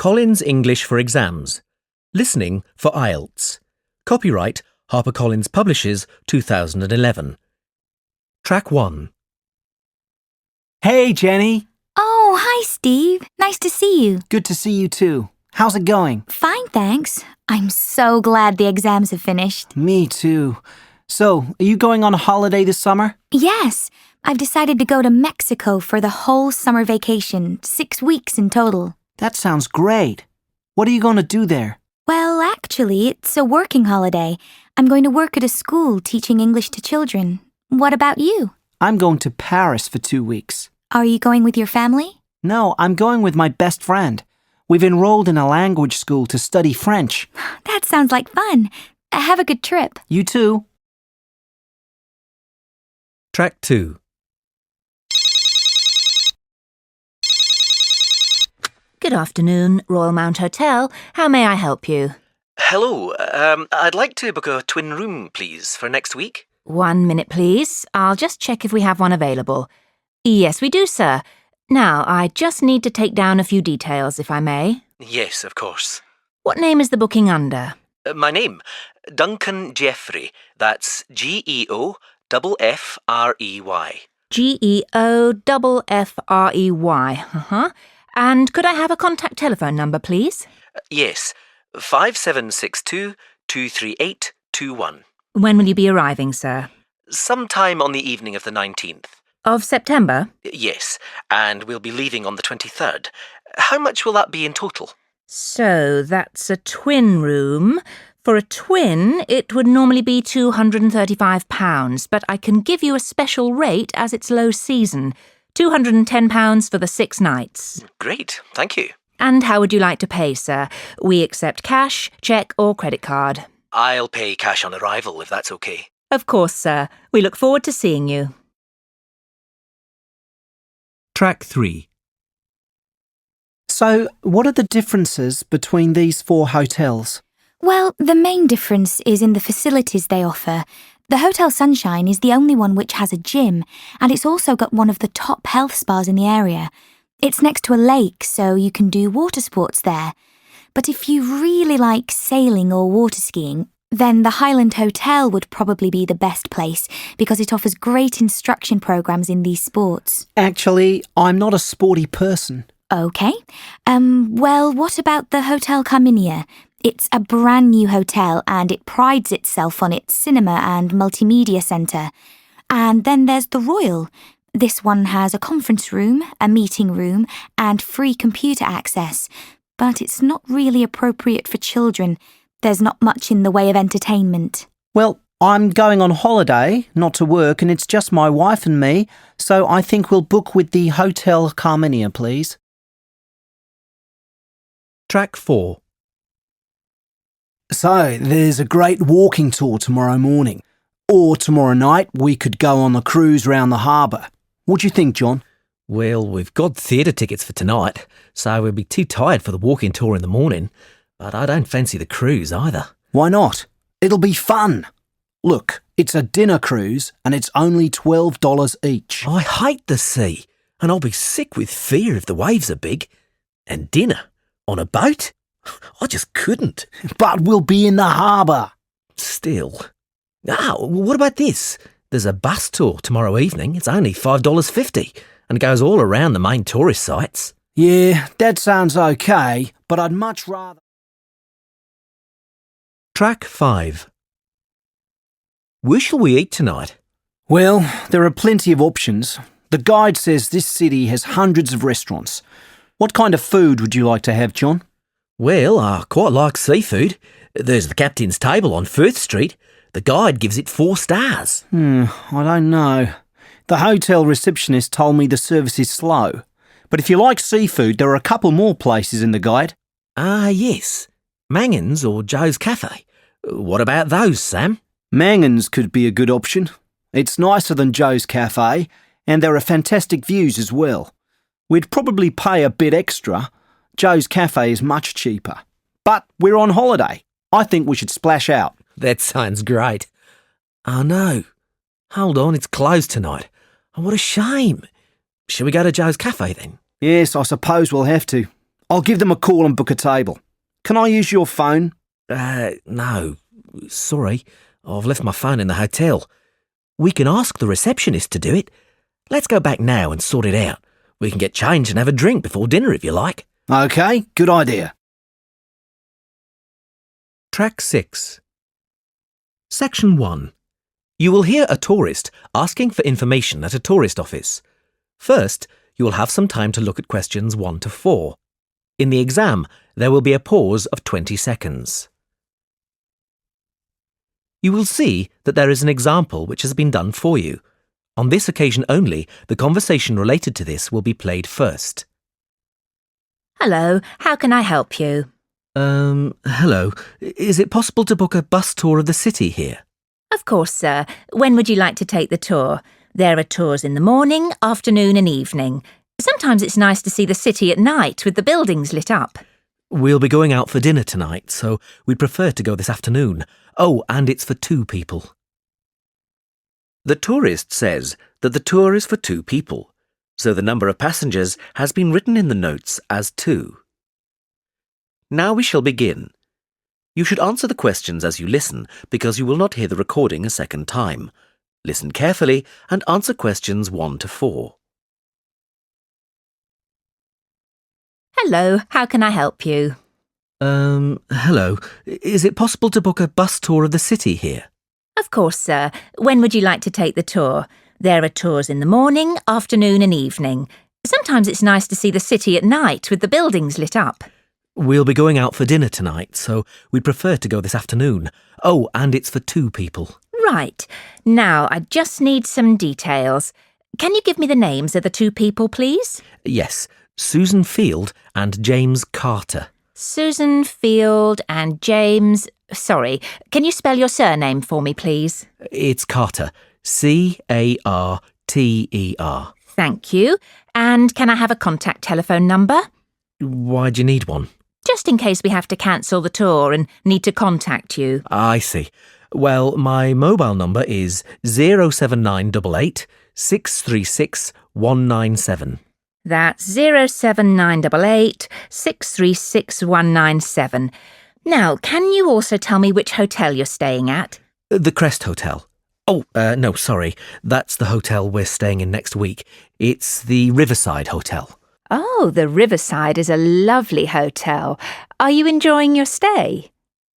Collins English for Exams. Listening for Ielts. Copyright HarperCollins Publishers 2011. Track 1. Hey, Jenny. Oh, hi, Steve. Nice to see you. Good to see you too. How's it going? Fine, thanks. I'm so glad the exams have finished. Me too. So, are you going on a holiday this summer? Yes, I've decided to go to Mexico for the whole summer vacation, 6 weeks in total. That sounds great. What are you going to do there? Well, actually, it's a working holiday. I'm going to work at a school teaching English to children. What about you? I'm going to Paris for 2 weeks. Are you going with your family? No, I'm going with my best friend. We've enrolled in a language school to study French. That sounds like fun. Have a good trip. You too. Track 2. Good afternoon, Royal Mount Hotel. How may I help you? Hello, I'd like to book a twin room, please, for next week. 1 minute, please. I'll just check if we have one available. Yes, we do, sir. Now, I just need to take down a few details, if I may. Yes, of course. What name is the booking under? My name? Duncan Jeffrey. That's Geoffrey. Geoffrey. And could I have a contact telephone number, please? Yes, 5762 238 21. When will you be arriving, sir? Sometime on the evening of the 19th. Of September? Yes, and we'll be leaving on the 23rd. How much will that be in total? So, that's a twin room. For a twin, it would normally be £235, but I can give you a special rate as it's low season. £210 for the 6 nights. Great, thank you. And how would you like to pay, sir? We accept cash, cheque or credit card. I'll pay cash on arrival, if that's okay. Of course, sir. We look forward to seeing you. Track 3. So, what are the differences between these 4 hotels? Well, the main difference is in the facilities they offer. The Hotel Sunshine is the only one which has a gym, and it's also got one of the top health spas in the area. It's next to a lake, so you can do water sports there. But if you really like sailing or water skiing, then the Highland Hotel would probably be the best place because it offers great instruction programs in these sports. Actually, I'm not a sporty person. Okay. Well, what about the Hotel Carminia? It's a brand new hotel and it prides itself on its cinema and multimedia centre. And then there's the Royal. This one has a conference room, a meeting room, and free computer access. But it's not really appropriate for children. There's not much in the way of entertainment. Well, I'm going on holiday, not to work, and it's just my wife and me, so I think we'll book with the Hotel Carminia, please. Track 4. So, there's a great walking tour tomorrow morning. Or tomorrow night, we could go on a cruise round the harbour. What do you think, John? Well, we've got theatre tickets for tonight, so we'll be too tired for the walking tour in the morning. But I don't fancy the cruise either. Why not? It'll be fun. Look, it's a dinner cruise and it's only $12 each. I hate the sea, and I'll be sick with fear if the waves are big. And dinner? On a boat? I just couldn't. But we'll be in the harbour. Still. What about this? There's a bus tour tomorrow evening. It's only $5.50 and goes all around the main tourist sites. Yeah, that sounds okay, but I'd much rather... Track 5. Where shall we eat tonight? Well, there are plenty of options. The guide says this city has hundreds of restaurants. What kind of food would you like to have, John? Well, I quite like seafood. There's the Captain's Table on Firth Street. The guide gives it 4 stars. I don't know. The hotel receptionist told me the service is slow. But if you like seafood, there are a couple more places in the guide. Yes. Mangan's or Joe's Cafe. What about those, Sam? Mangan's could be a good option. It's nicer than Joe's Cafe, and there are fantastic views as well. We'd probably pay a bit extra. Joe's Cafe is much cheaper. But we're on holiday. I think we should splash out. That sounds great. Oh no. Hold on, it's closed tonight. Oh, what a shame. Shall we go to Joe's Cafe then? Yes, I suppose we'll have to. I'll give them a call and book a table. Can I use your phone? No. Sorry, I've left my phone in the hotel. We can ask the receptionist to do it. Let's go back now and sort it out. We can get changed and have a drink before dinner if you like. OK, good idea. Track 6. Section 1. You will hear a tourist asking for information at a tourist office. First, you will have some time to look at questions 1 to 4. In the exam, there will be a pause of 20 seconds. You will see that there is an example which has been done for you. On this occasion only, the conversation related to this will be played first. Hello, how can I help you? Hello. Is it possible to book a bus tour of the city here? Of course, sir. When would you like to take the tour? There are tours in the morning, afternoon and evening. Sometimes it's nice to see the city at night with the buildings lit up. We'll be going out for dinner tonight, so we'd prefer to go this afternoon. Oh, and it's for 2 people. The tourist says that the tour is for 2 people, so the number of passengers has been written in the notes as 2. Now we shall begin. You should answer the questions as you listen, because you will not hear the recording a second time. Listen carefully and answer questions 1 to 4. Hello, how can I help you? Hello. Is it possible to book a bus tour of the city here? Of course, sir. When would you like to take the tour? There are tours in the morning, afternoon and evening. Sometimes it's nice to see the city at night with the buildings lit up. We'll be going out for dinner tonight, so we'd prefer to go this afternoon. Oh, and it's for 2 people. Right. Now, I just need some details. Can you give me the names of the 2 people, please? Yes, Susan Field and James Carter. Susan Field and James... Sorry, can you spell your surname for me, please? It's Carter. Carter. Thank you. And can I have a contact telephone number? Why do you need one? Just in case we have to cancel the tour and need to contact you. I see. Well, my mobile number is 07988 636 197. That's 07988 636 197. Now, can you also tell me which hotel you're staying at? The Crest Hotel. Oh, no, sorry. That's the hotel we're staying in next week. It's the Riverside Hotel. Oh, the Riverside is a lovely hotel. Are you enjoying your stay?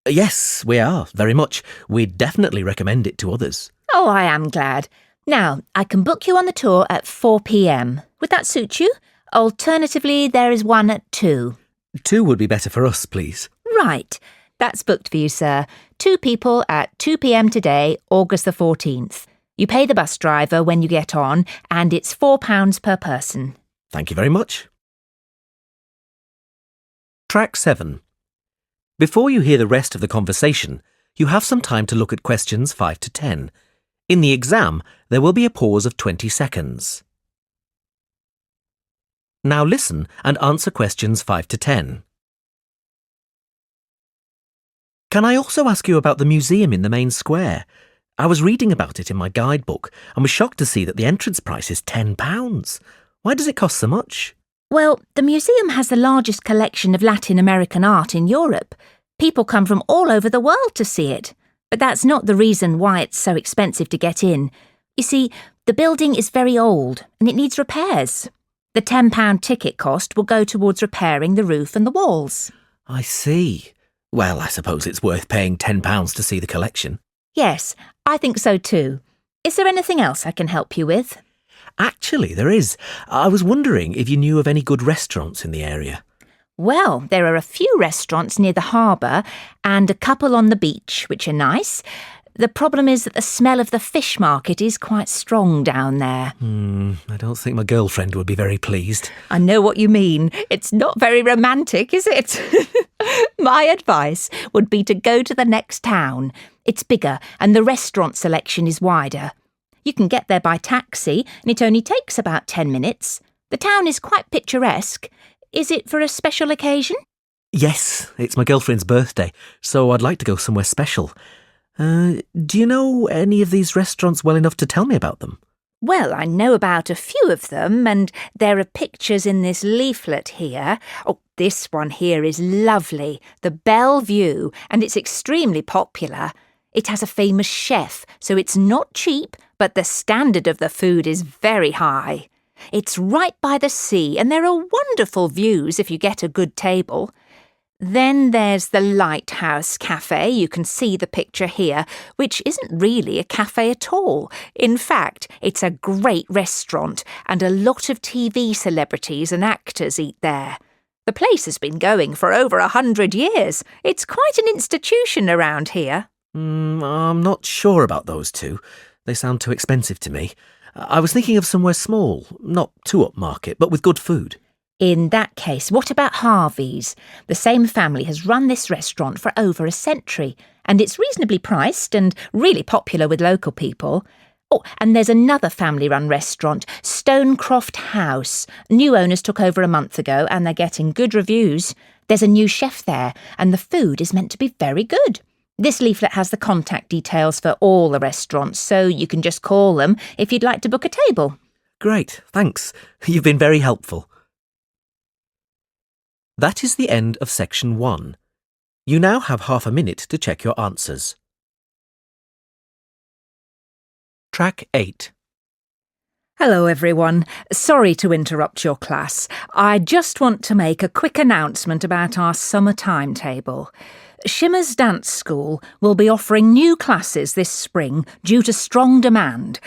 Yes, we are, very much. We'd definitely recommend it to others. Oh, I am glad. Now, I can book you on the tour at 4 p.m. Would that suit you? Alternatively, there is one at 2. 2 would be better for us, please. Right. That's booked for you, sir. 2 people at 2 p.m. today, August the 14th. You pay the bus driver when you get on, and it's £4 per person. Thank you very much. Track 7. Before you hear the rest of the conversation, you have some time to look at questions 5 to 10. In the exam, there will be a pause of 20 seconds. Now listen and answer questions 5 to 10. Can I also ask you about the museum in the main square? I was reading about it in my guidebook and was shocked to see that the entrance price is £10. Why does it cost so much? Well, the museum has the largest collection of Latin American art in Europe. People come from all over the world to see it. But that's not the reason why it's so expensive to get in. You see, the building is very old and it needs repairs. The £10 ticket cost will go towards repairing the roof and the walls. I see. Well, I suppose it's worth paying £10 to see the collection. Yes, I think so too. Is there anything else I can help you with? Actually, there is. I was wondering if you knew of any good restaurants in the area. Well, there are a few restaurants near the harbour and a couple on the beach, which are nice. The problem is that the smell of the fish market is quite strong down there. I don't think my girlfriend would be very pleased. I know what you mean. It's not very romantic, is it? My advice would be to go to the next town. It's bigger and the restaurant selection is wider. You can get there by taxi and it only takes about 10 minutes. The town is quite picturesque. Is it for a special occasion? Yes, it's my girlfriend's birthday, so I'd like to go somewhere special. Do you know any of these restaurants well enough to tell me about them? Well, I know about a few of them, and there are pictures in this leaflet here. Oh, this one here is lovely, the Bellevue, and it's extremely popular. It has a famous chef, so it's not cheap, but the standard of the food is very high. It's right by the sea, and there are wonderful views if you get a good table. Then there's the Lighthouse Cafe, you can see the picture here, which isn't really a cafe at all. In fact, it's a great restaurant, and a lot of TV celebrities and actors eat there. The place has been going for over 100 years. It's quite an institution around here. I'm not sure about those two. They sound too expensive to me. I was thinking of somewhere small, not too upmarket, but with good food. In that case, what about Harvey's? The same family has run this restaurant for over a century, and it's reasonably priced and really popular with local people. Oh, and there's another family-run restaurant, Stonecroft House. New owners took over a month ago, and they're getting good reviews. There's a new chef there, and the food is meant to be very good. This leaflet has the contact details for all the restaurants, so you can just call them if you'd like to book a table. Great, thanks. You've been very helpful. That is the end of section 1. You now have half a minute to check your answers. Track 8. Hello everyone. Sorry to interrupt your class. I just want to make a quick announcement about our summer timetable. Shimmer's Dance School will be offering new classes this spring due to strong demand.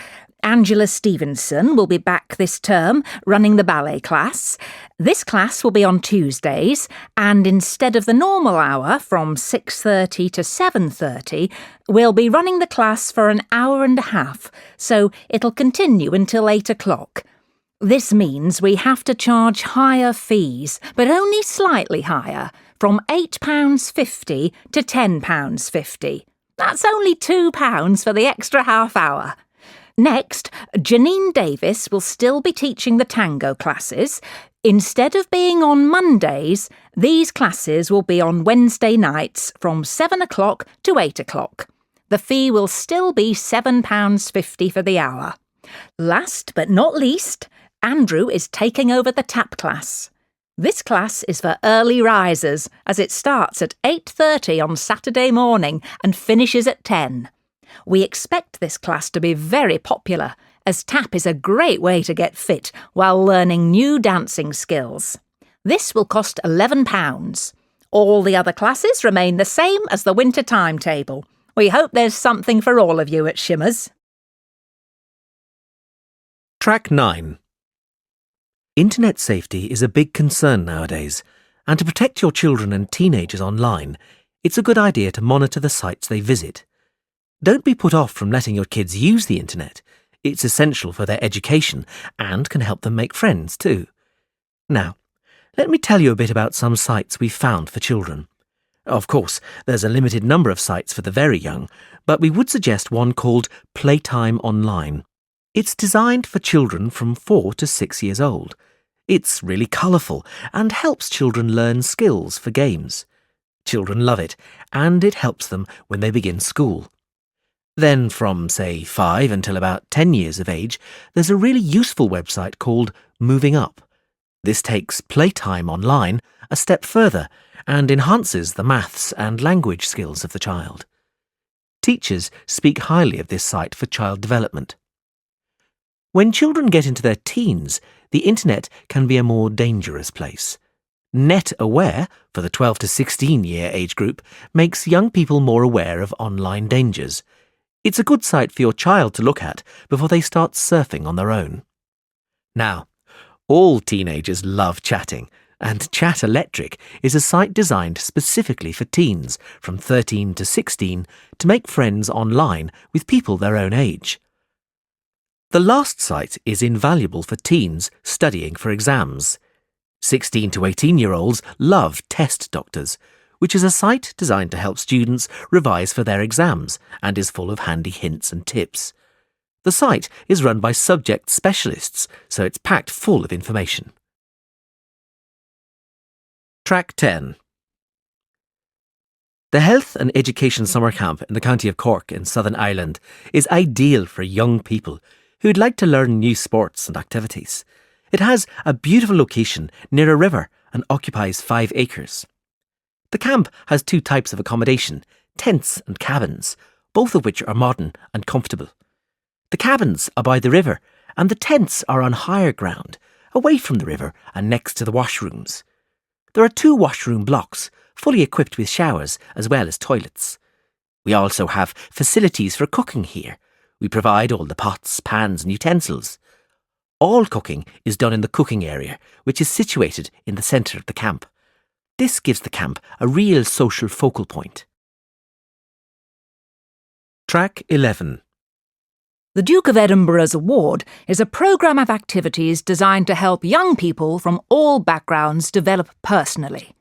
Angela Stevenson will be back this term running the ballet class. This class will be on Tuesdays, and instead of the normal hour from 6:30 to 7:30, we'll be running the class for an hour and a half, so it'll continue until 8 o'clock. This means we have to charge higher fees, but only slightly higher, from £8.50 to £10.50. That's only £2 for the extra half hour. Next, Janine Davis will still be teaching the tango classes. Instead of being on Mondays, these classes will be on Wednesday nights from 7 o'clock to 8 o'clock. The fee will still be £7.50 for the hour. Last but not least, Andrew is taking over the tap class. This class is for early risers, as it starts at 8:30 on Saturday morning and finishes at 10. We expect this class to be very popular, as tap is a great way to get fit while learning new dancing skills. This will cost £11. All the other classes remain the same as the winter timetable. We hope there's something for all of you at Shimmer's. Track 9. Internet safety is a big concern nowadays, and to protect your children and teenagers online, it's a good idea to monitor the sites they visit. Don't be put off from letting your kids use the internet. It's essential for their education and can help them make friends too. Now, let me tell you a bit about some sites we've found for children. Of course, there's a limited number of sites for the very young, but we would suggest one called Playtime Online. It's designed for children from 4 to 6 years old. It's really colourful and helps children learn skills for games. Children love it, and it helps them when they begin school. Then from, say, 5 until about 10 years of age, there's a really useful website called Moving Up. This takes Playtime Online a step further and enhances the maths and language skills of the child. Teachers speak highly of this site for child development. When children get into their teens, the internet can be a more dangerous place. Net Aware, for the 12 to 16 year age group, makes young people more aware of online dangers. It's a good site for your child to look at before they start surfing on their own. Now, all teenagers love chatting, and Chat Electric is a site designed specifically for teens from 13 to 16 to make friends online with people their own age. The last site is invaluable for teens studying for exams. 16 to 18-year-olds love Test Doctors, which is a site designed to help students revise for their exams and is full of handy hints and tips. The site is run by subject specialists, so it's packed full of information. Track 10. The Health and Education Summer Camp in the county of Cork in Southern Ireland is ideal for young people who'd like to learn new sports and activities. It has a beautiful location near a river and occupies 5 acres. The camp has 2 types of accommodation, tents and cabins, both of which are modern and comfortable. The cabins are by the river and the tents are on higher ground, away from the river and next to the washrooms. There are 2 washroom blocks, fully equipped with showers as well as toilets. We also have facilities for cooking here. We provide all the pots, pans and utensils. All cooking is done in the cooking area, which is situated in the centre of the camp. This gives the camp a real social focal point. Track 11. The Duke of Edinburgh's Award is a programme of activities designed to help young people from all backgrounds develop personally.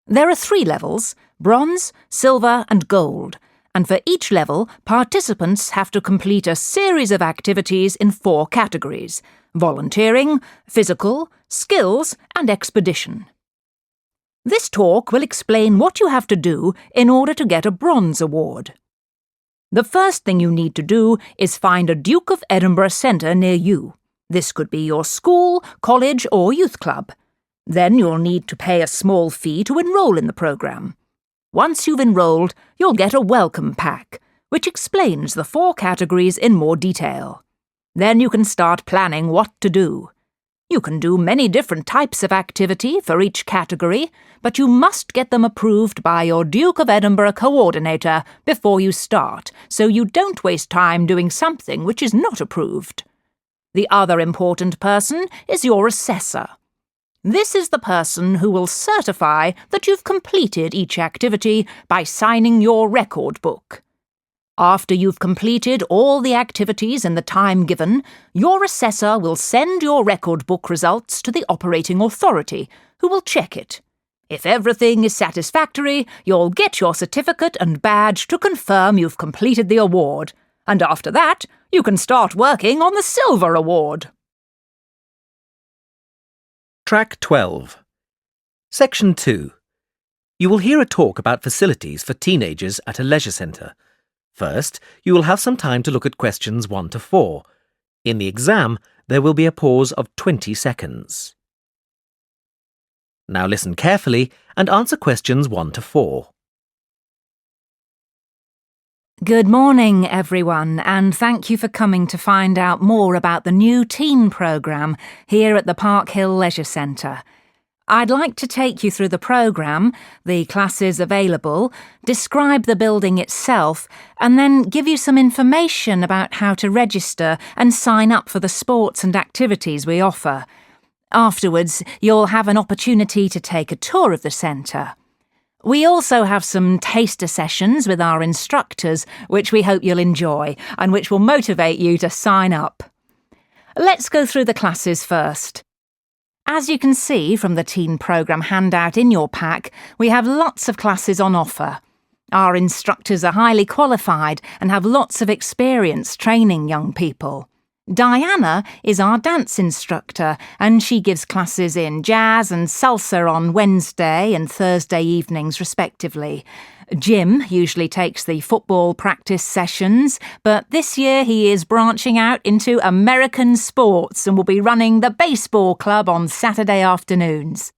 There are 3 levels: bronze, silver and gold, and for each level, participants have to complete a series of activities in 4 categories: volunteering, physical, skills and expedition. This talk will explain what you have to do in order to get a bronze award. The first thing you need to do is find a Duke of Edinburgh centre near you. This could be your school, college or youth club. Then you'll need to pay a small fee to enrol in the programme. Once you've enrolled, you'll get a welcome pack, which explains the 4 categories in more detail. Then you can start planning what to do. You can do many different types of activity for each category, but you must get them approved by your Duke of Edinburgh coordinator before you start, so you don't waste time doing something which is not approved. The other important person is your assessor. This is the person who will certify that you've completed each activity by signing your record book. After you've completed all the activities in the time given, your assessor will send your record book results to the operating authority, who will check it. If everything is satisfactory, you'll get your certificate and badge to confirm you've completed the award, and after that, you can start working on the silver award. Track 12. Section 2. You will hear a talk about facilities for teenagers at a leisure centre. First, you will have some time to look at questions 1 to 4. In the exam, there will be a pause of 20 seconds. Now listen carefully and answer questions 1 to 4. Good morning, everyone, and thank you for coming to find out more about the new teen programme here at the Park Hill Leisure Centre. I'd like to take you through the programme, the classes available, describe the building itself, and then give you some information about how to register and sign up for the sports and activities we offer. Afterwards, you'll have an opportunity to take a tour of the centre. We also have some taster sessions with our instructors, which we hope you'll enjoy and which will motivate you to sign up. Let's go through the classes first. As you can see from the teen programme handout in your pack, we have lots of classes on offer. Our instructors are highly qualified and have lots of experience training young people. Diana is our dance instructor and she gives classes in jazz and salsa on Wednesday and Thursday evenings respectively. Jim usually takes the football practice sessions, but this year he is branching out into American sports and will be running the baseball club on Saturday afternoons.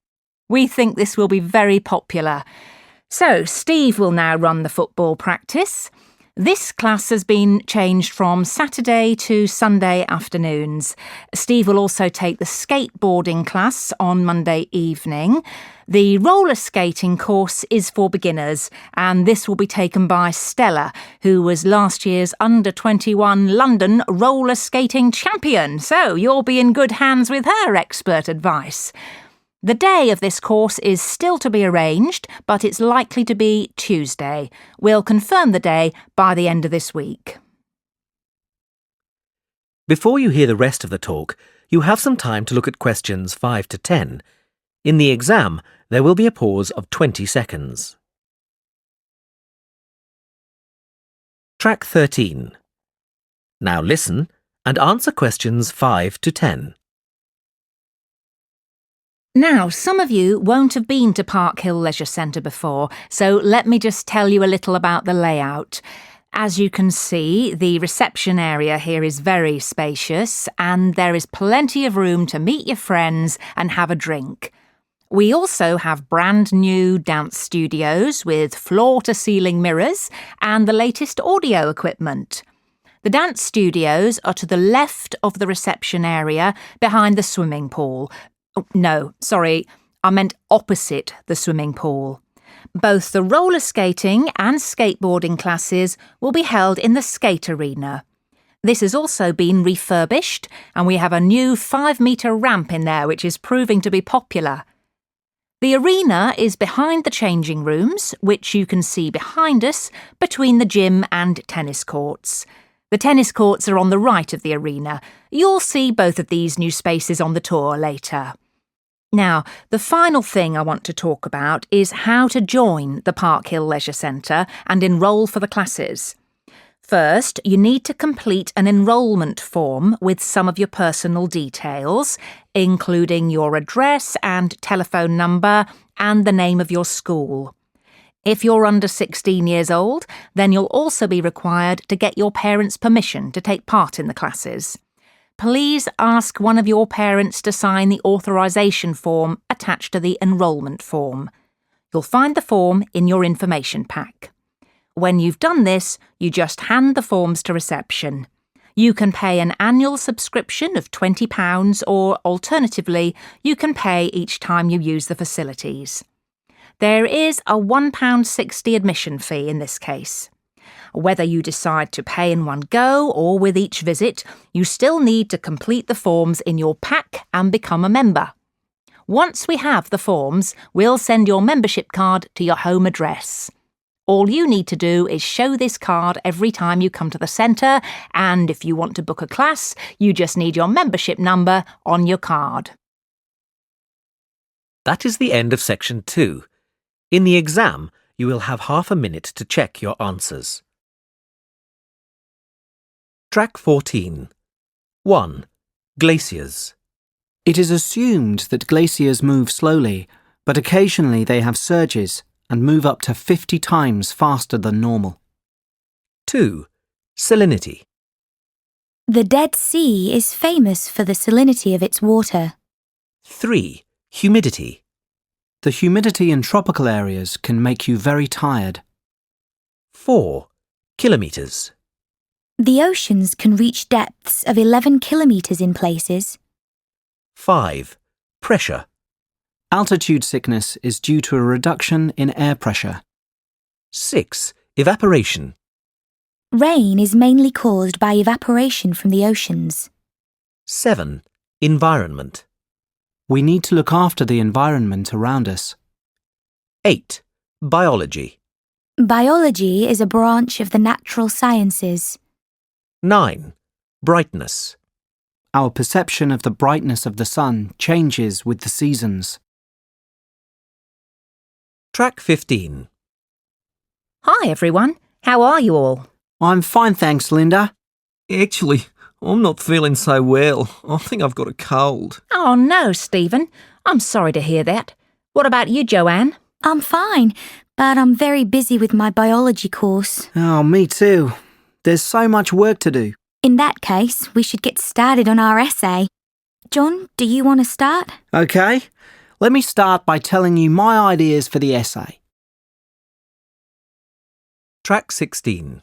We think this will be very popular. So Steve will now run the football practice. This class has been changed from Saturday to Sunday afternoons. Steve will also take the skateboarding class on Monday evening. The roller skating course is for beginners, and this will be taken by Stella, who was last year's under-21 London roller skating champion, so you'll be in good hands with her expert advice. The day of this course is still to be arranged, but it's likely to be Tuesday. We'll confirm the day by the end of this week. Before you hear the rest of the talk, you have some time to look at questions 5 to 10. In the exam, there will be a pause of 20 seconds. Track 13. Now listen and answer questions 5 to 10. Now, some of you won't have been to Park Hill Leisure Centre before, so let me just tell you a little about the layout. As you can see, the reception area here is very spacious and there is plenty of room to meet your friends and have a drink. We also have brand new dance studios with floor-to-ceiling mirrors and the latest audio equipment. The dance studios are to the left of the reception area behind the swimming pool. Oh, no, sorry, I meant opposite the swimming pool. Both the roller skating and skateboarding classes will be held in the skate arena. This has also been refurbished and we have a new 5-metre ramp in there which is proving to be popular. The arena is behind the changing rooms, which you can see behind us, between the gym and tennis courts. The tennis courts are on the right of the arena. You'll see both of these new spaces on the tour later. Now, the final thing I want to talk about is how to join the Park Hill Leisure Centre and enrol for the classes. First, you need to complete an enrolment form with some of your personal details, including your address and telephone number and the name of your school. If you're under 16 years old, then you'll also be required to get your parents' permission to take part in the classes. Please ask one of your parents to sign the authorisation form attached to the enrolment form. You'll find the form in your information pack. When you've done this, you just hand the forms to reception. You can pay an annual subscription of £20 or, alternatively, you can pay each time you use the facilities. There is a £1.60 admission fee in this case. Whether you decide to pay in one go or with each visit, you still need to complete the forms in your pack and become a member. Once we have the forms, we'll send your membership card to your home address. All you need to do is show this card every time you come to the centre, and if you want to book a class, you just need your membership number on your card. That is the end of section 2. In the exam, you will have half a minute to check your answers. Track 14. 1. Glaciers. It is assumed that glaciers move slowly, but occasionally they have surges and move up to 50 times faster than normal. 2. Salinity. The Dead Sea is famous for the salinity of its water. 3. Humidity. The humidity in tropical areas can make you very tired. 4. Kilometres. The oceans can reach depths of 11 kilometres in places. 5. Pressure. Altitude sickness is due to a reduction in air pressure. 6. Evaporation. Rain is mainly caused by evaporation from the oceans. 7. Environment. We need to look after the environment around us. 8. Biology. Biology is a branch of the natural sciences. 9. Brightness. Our perception of the brightness of the sun changes with the seasons. Track 15. Hi everyone, how are you all? I'm fine, thanks, Linda. Actually, I'm not feeling so well. I think I've got a cold. Oh no, Stephen, I'm sorry to hear that. What about you, Joanne? I'm fine, but I'm very busy with my biology course. Oh, me too. There's so much work to do. In that case, we should get started on our essay. John, do you want to start? Okay, let me start by telling you my ideas for the essay. Track 16.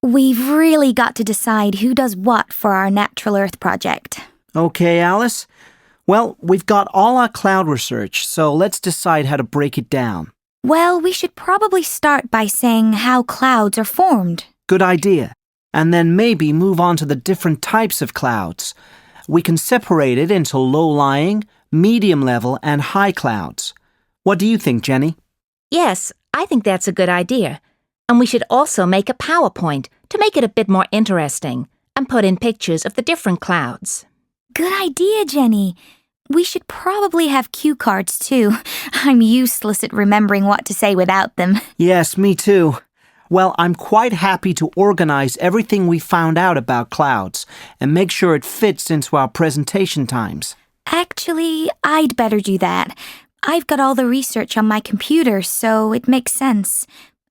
We've really got to decide who does what for our Natural Earth project. Okay, Alice. Well, we've got all our cloud research, so let's decide how to break it down. Well, we should probably start by saying how clouds are formed. Good idea. And then maybe move on to the different types of clouds. We can separate it into low-lying, medium-level, and high clouds. What do you think, Jenny? Yes, I think that's a good idea. And we should also make a PowerPoint to make it a bit more interesting and put in pictures of the different clouds. Good idea, Jenny. We should probably have cue cards too. I'm useless at remembering what to say without them. Yes, me too. Well, I'm quite happy to organize everything we found out about clouds and make sure it fits into our presentation times. Actually, I'd better do that. I've got all the research on my computer, so it makes sense.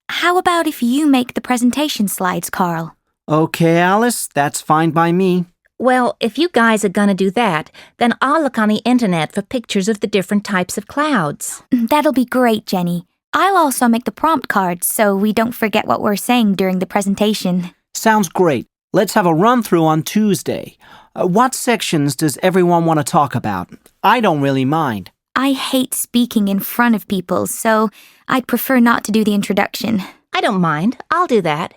How about if you make the presentation slides, Carl? OK, Alice, that's fine by me. Well, if you guys are going to do that, then I'll look on the internet for pictures of the different types of clouds. That'll be great, Jenny. I'll also make the prompt cards so we don't forget what we're saying during the presentation. Sounds great. Let's have a run-through on Tuesday. What sections does everyone want to talk about? I don't really mind. I hate speaking in front of people, so I'd prefer not to do the introduction. I don't mind. I'll do that.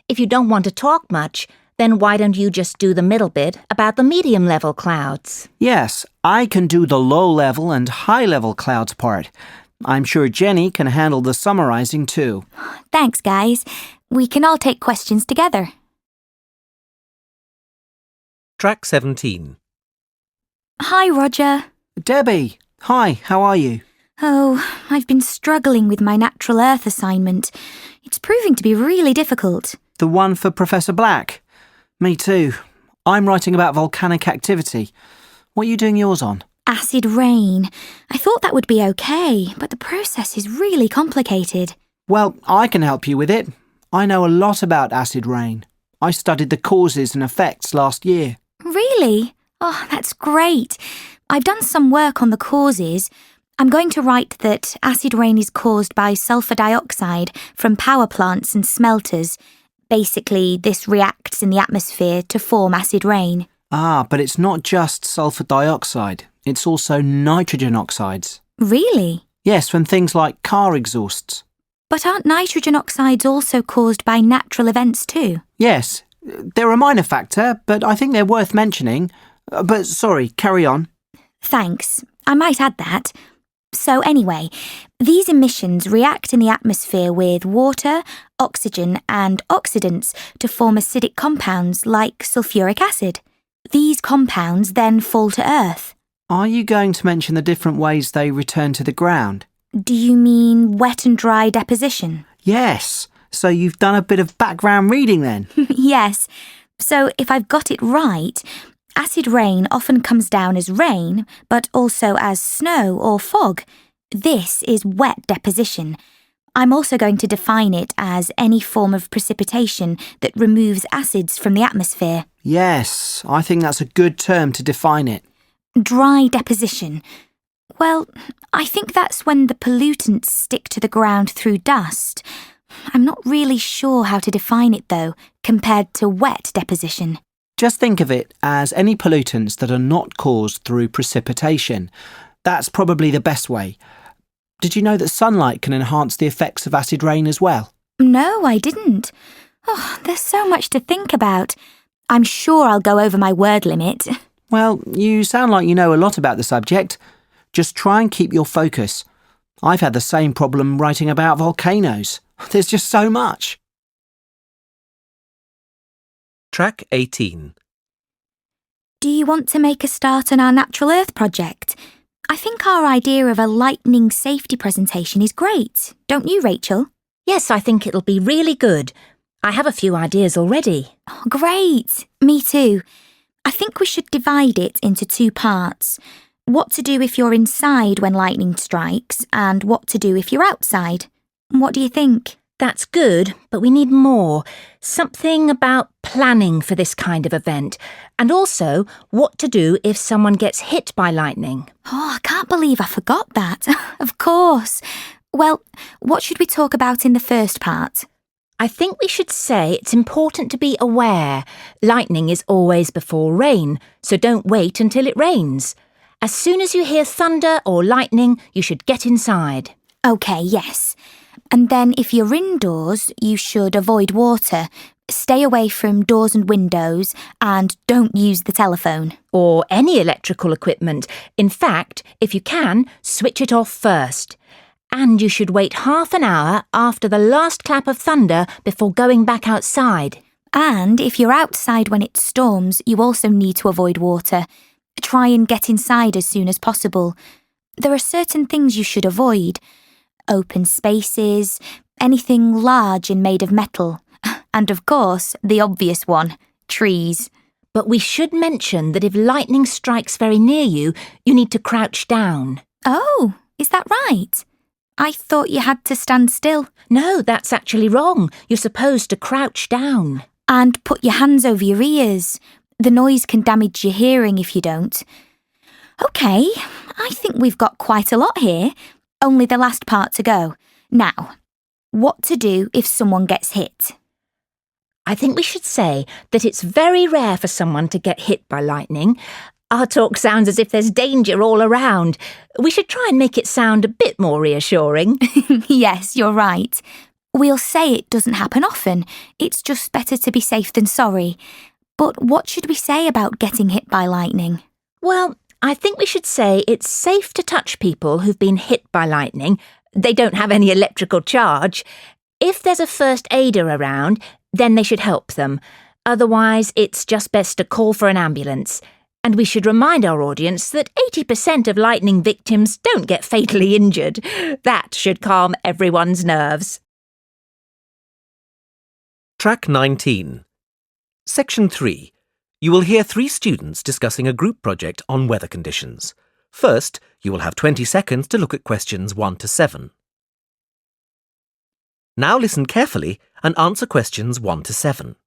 If you don't want to talk much, then why don't you just do the middle bit about the medium-level clouds? Yes, I can do the low-level and high-level clouds part. I'm sure Jenny can handle the summarizing too. Thanks, guys. We can all take questions together. Track 17. Hi, Roger. Debbie, hi, how are you? Oh, I've been struggling with my natural earth assignment. It's proving to be really difficult. The one for Professor Black? Me too. I'm writing about volcanic activity. What are you doing yours on? Acid rain. I thought that would be okay, but the process is really complicated. Well, I can help you with it. I know a lot about acid rain. I studied the causes and effects last year. Really? Oh, that's great. I've done some work on the causes. I'm going to write that acid rain is caused by sulfur dioxide from power plants and smelters. Basically, this reacts in the atmosphere to form acid rain. Ah, but it's not just sulfur dioxide. It's also nitrogen oxides. Really? Yes, from things like car exhausts. But aren't nitrogen oxides also caused by natural events too? Yes, they're a minor factor, but I think they're worth mentioning. But sorry, carry on. Thanks. I might add that. So anyway, these emissions react in the atmosphere with water, oxygen and oxidants to form acidic compounds like sulfuric acid. These compounds then fall to Earth. Are you going to mention the different ways they return to the ground? Do you mean wet and dry deposition? Yes. So you've done a bit of background reading then? Yes. So if I've got it right, acid rain often comes down as rain, but also as snow or fog. This is wet deposition. I'm also going to define it as any form of precipitation that removes acids from the atmosphere. Yes, I think that's a good term to define it. Dry deposition. Well, I think that's when the pollutants stick to the ground through dust. I'm not really sure how to define it though, compared to wet deposition. Just think of it as any pollutants that are not caused through precipitation. That's probably the best way. Did you know that sunlight can enhance the effects of acid rain as well? No, I didn't. Oh, there's so much to think about. I'm sure I'll go over my word limit. Well, you sound like you know a lot about the subject. Just try and keep your focus. I've had the same problem writing about volcanoes. There's just so much. Track 18. Do you want to make a start on our Natural Earth project? I think our idea of a lightning safety presentation is great, don't you, Rachel? Yes, I think it'll be really good. I have a few ideas already. Oh, great. Me too. I think we should divide it into 2 parts. What to do if you're inside when lightning strikes and what to do if you're outside. What do you think? That's good, but we need more. Something about planning for this kind of event. And also, what to do if someone gets hit by lightning. Oh, I can't believe I forgot that. Of course. Well, what should we talk about in the first part? I think we should say it's important to be aware. Lightning is always before rain, so don't wait until it rains. As soon as you hear thunder or lightning, you should get inside. OK, yes. And then if you're indoors, you should avoid water, stay away from doors and windows, and don't use the telephone. Or any electrical equipment. In fact, if you can, switch it off first. And you should wait half an hour after the last clap of thunder before going back outside. And if you're outside when it storms, you also need to avoid water. Try and get inside as soon as possible. There are certain things you should avoid. Open spaces, anything large and made of metal. And of course, the obvious one, trees. But we should mention that if lightning strikes very near you, you need to crouch down. Oh, is that right? I thought you had to stand still. No, that's actually wrong. You're supposed to crouch down. And put your hands over your ears. The noise can damage your hearing if you don't. OK, I think we've got quite a lot here. Only the last part to go. Now, what to do if someone gets hit? I think we should say that it's very rare for someone to get hit by lightning. Our talk sounds as if there's danger all around. We should try and make it sound a bit more reassuring. Yes, you're right. We'll say it doesn't happen often. It's just better to be safe than sorry. But what should we say about getting hit by lightning? Well, I think we should say it's safe to touch people who've been hit by lightning. They don't have any electrical charge. If there's a first aider around, then they should help them. Otherwise, it's just best to call for an ambulance. And we should remind our audience that 80% of lightning victims don't get fatally injured. That should calm everyone's nerves. Track 19. Section 3. You will hear 3 students discussing a group project on weather conditions. First, you will have 20 seconds to look at questions 1 to 7. Now listen carefully and answer questions 1 to 7.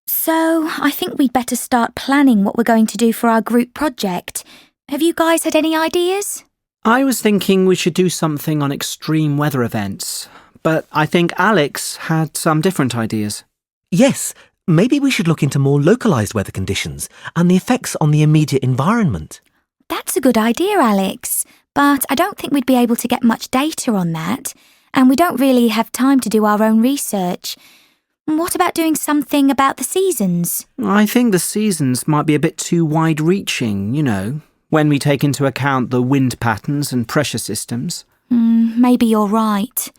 So, I think we'd better start planning what we're going to do for our group project. Have you guys had any ideas? I was thinking we should do something on extreme weather events, but I think Alex had some different ideas. Yes, maybe we should look into more localised weather conditions and the effects on the immediate environment. That's a good idea, Alex. But I don't think we'd be able to get much data on that. And we don't really have time to do our own research. What about doing something about the seasons? I think the seasons might be a bit too wide-reaching, when we take into account the wind patterns and pressure systems. Maybe you're right.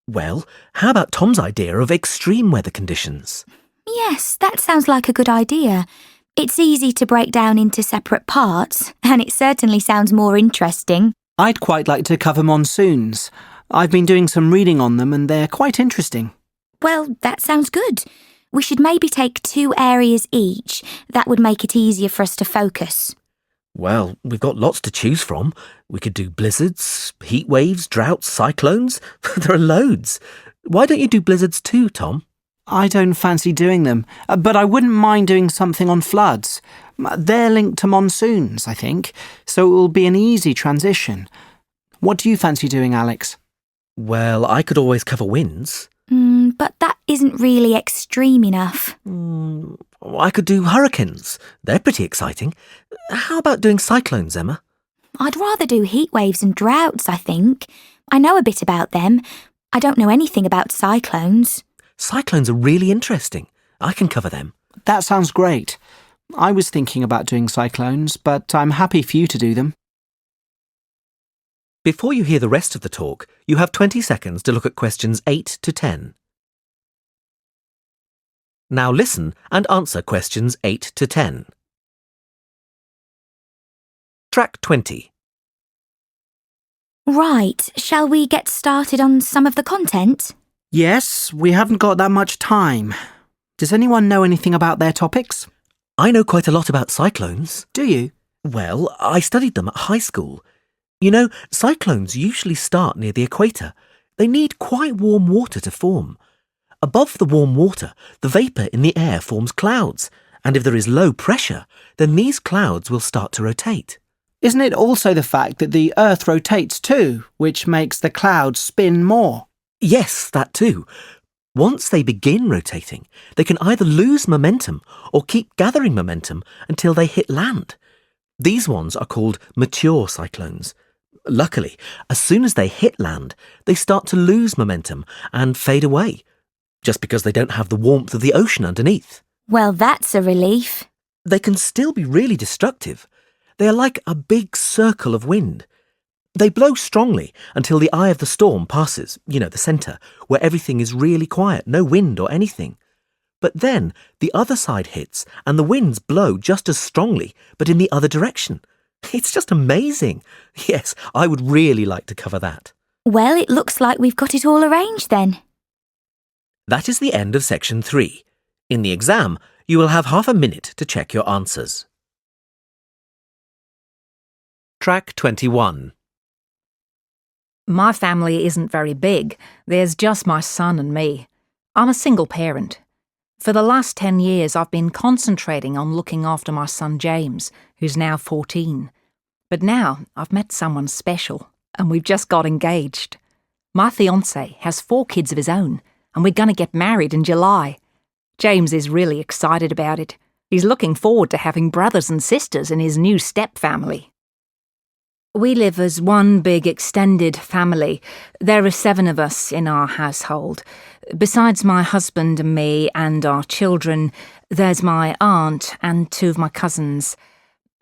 Well, how about Tom's idea of extreme weather conditions? Yes, that sounds like a good idea. It's easy to break down into separate parts, and it certainly sounds more interesting. I'd quite like to cover monsoons. I've been doing some reading on them and they're quite interesting. Well, that sounds good. We should maybe take 2 areas each. That would make it easier for us to focus. Well, we've got lots to choose from. We could do blizzards, heat waves, droughts, cyclones. There are loads. Why don't you do blizzards too, Tom? I don't fancy doing them, but I wouldn't mind doing something on floods. They're linked to monsoons, I think, so it will be an easy transition. What do you fancy doing, Alex? Well, I could always cover winds. But that isn't really extreme enough. I could do hurricanes. They're pretty exciting. How about doing cyclones, Emma? I'd rather do heat waves and droughts, I think. I know a bit about them. I don't know anything about cyclones. Cyclones are really interesting. I can cover them. That sounds great. I was thinking about doing cyclones, but I'm happy for you to do them. Before you hear the rest of the talk, you have 20 seconds to look at questions 8 to 10. Now listen and answer questions 8 to 10. Track 20. Right, shall we get started on some of the content? Yes, we haven't got that much time. Does anyone know anything about their topics? I know quite a lot about cyclones. Do you? Well, I studied them at high school. You know, cyclones usually start near the equator. They need quite warm water to form. Above the warm water, the vapour in the air forms clouds, and if there is low pressure, then these clouds will start to rotate. Isn't it also the fact that the Earth rotates too, which makes the clouds spin more? Yes, that too. Once they begin rotating, they can either lose momentum or keep gathering momentum until they hit land. These ones are called mature cyclones. Luckily, as soon as they hit land, they start to lose momentum and fade away, just because they don't have the warmth of the ocean underneath. Well, that's a relief. They can still be really destructive. They are like a big circle of wind. They blow strongly until the eye of the storm passes, the centre, where everything is really quiet, no wind or anything. But then the other side hits and the winds blow just as strongly, but in the other direction. It's just amazing. Yes, I would really like to cover that. Well, it looks like we've got it all arranged then. That is the end of section 3. In the exam, you will have half a minute to check your answers. Track 21. My family isn't very big. There's just my son and me. I'm a single parent. For the last 10 years, I've been concentrating on looking after my son James, who's now 14. But now I've met someone special, and we've just got engaged. My fiancé has 4 kids of his own, and we're going to get married in July. James is really excited about it. He's looking forward to having brothers and sisters in his new step-family. We live as one big extended family. There are 7 of us in our household. Besides my husband and me and our children, there's my aunt and 2 of my cousins.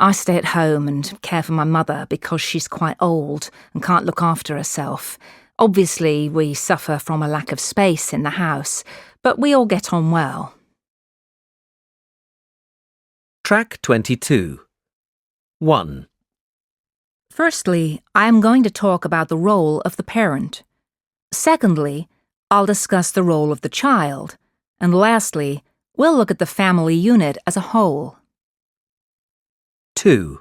I stay at home and care for my mother because she's quite old and can't look after herself. Obviously, we suffer from a lack of space in the house, but we all get on well. Track 22. 1. Firstly, I am going to talk about the role of the parent. Secondly, I'll discuss the role of the child. And lastly, we'll look at the family unit as a whole. 2.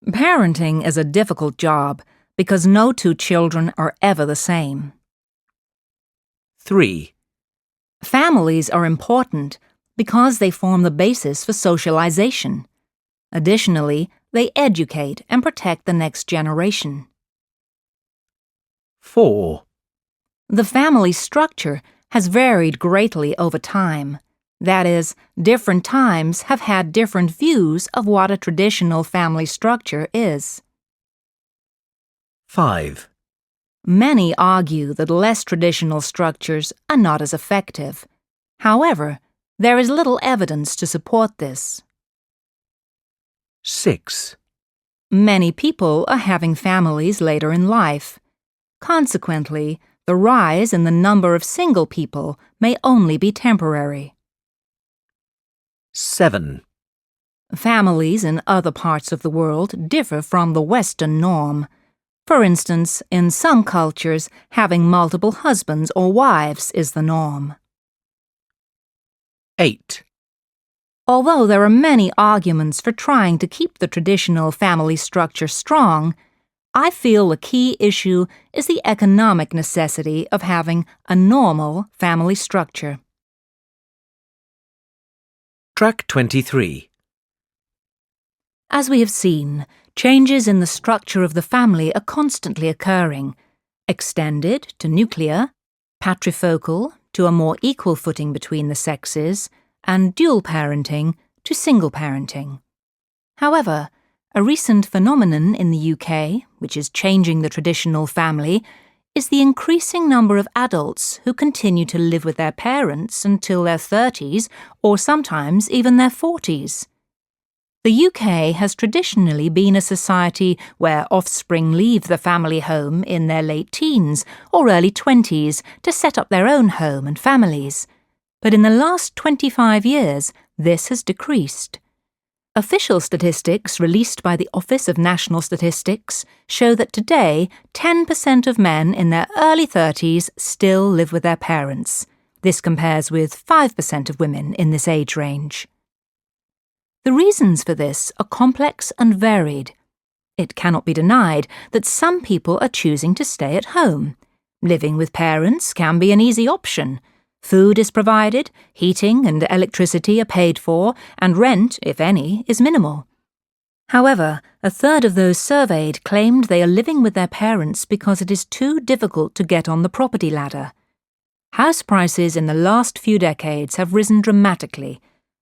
Parenting is a difficult job because no 2 children are ever the same. 3. Families are important because they form the basis for socialization. Additionally, they educate and protect the next generation. 4. The family structure has varied greatly over time. That is, different times have had different views of what a traditional family structure is. 5. Many argue that less traditional structures are not as effective. However, there is little evidence to support this. 6. Many people are having families later in life. Consequently, the rise in the number of single people may only be temporary. 7. Families in other parts of the world differ from the Western norm. For instance, in some cultures, having multiple husbands or wives is the norm. 8. Although there are many arguments for trying to keep the traditional family structure strong, I feel the key issue is the economic necessity of having a normal family structure. Track 23. As we have seen, changes in the structure of the family are constantly occurring. Extended to nuclear, patrifocal to a more equal footing between the sexes, and dual parenting to single parenting. However, a recent phenomenon in the UK, which is changing the traditional family, is the increasing number of adults who continue to live with their parents until their 30s or sometimes even their 40s. The UK has traditionally been a society where offspring leave the family home in their late teens or early 20s to set up their own home and families. But in the last 25 years, this has decreased. Official statistics released by the Office of National Statistics show that today 10% of men in their early 30s still live with their parents. This compares with 5% of women in this age range. The reasons for this are complex and varied. It cannot be denied that some people are choosing to stay at home. Living with parents can be an easy option. Food is provided, heating and electricity are paid for, and rent, if any, is minimal. However, a third of those surveyed claimed they are living with their parents because it is too difficult to get on the property ladder. House prices in the last few decades have risen dramatically.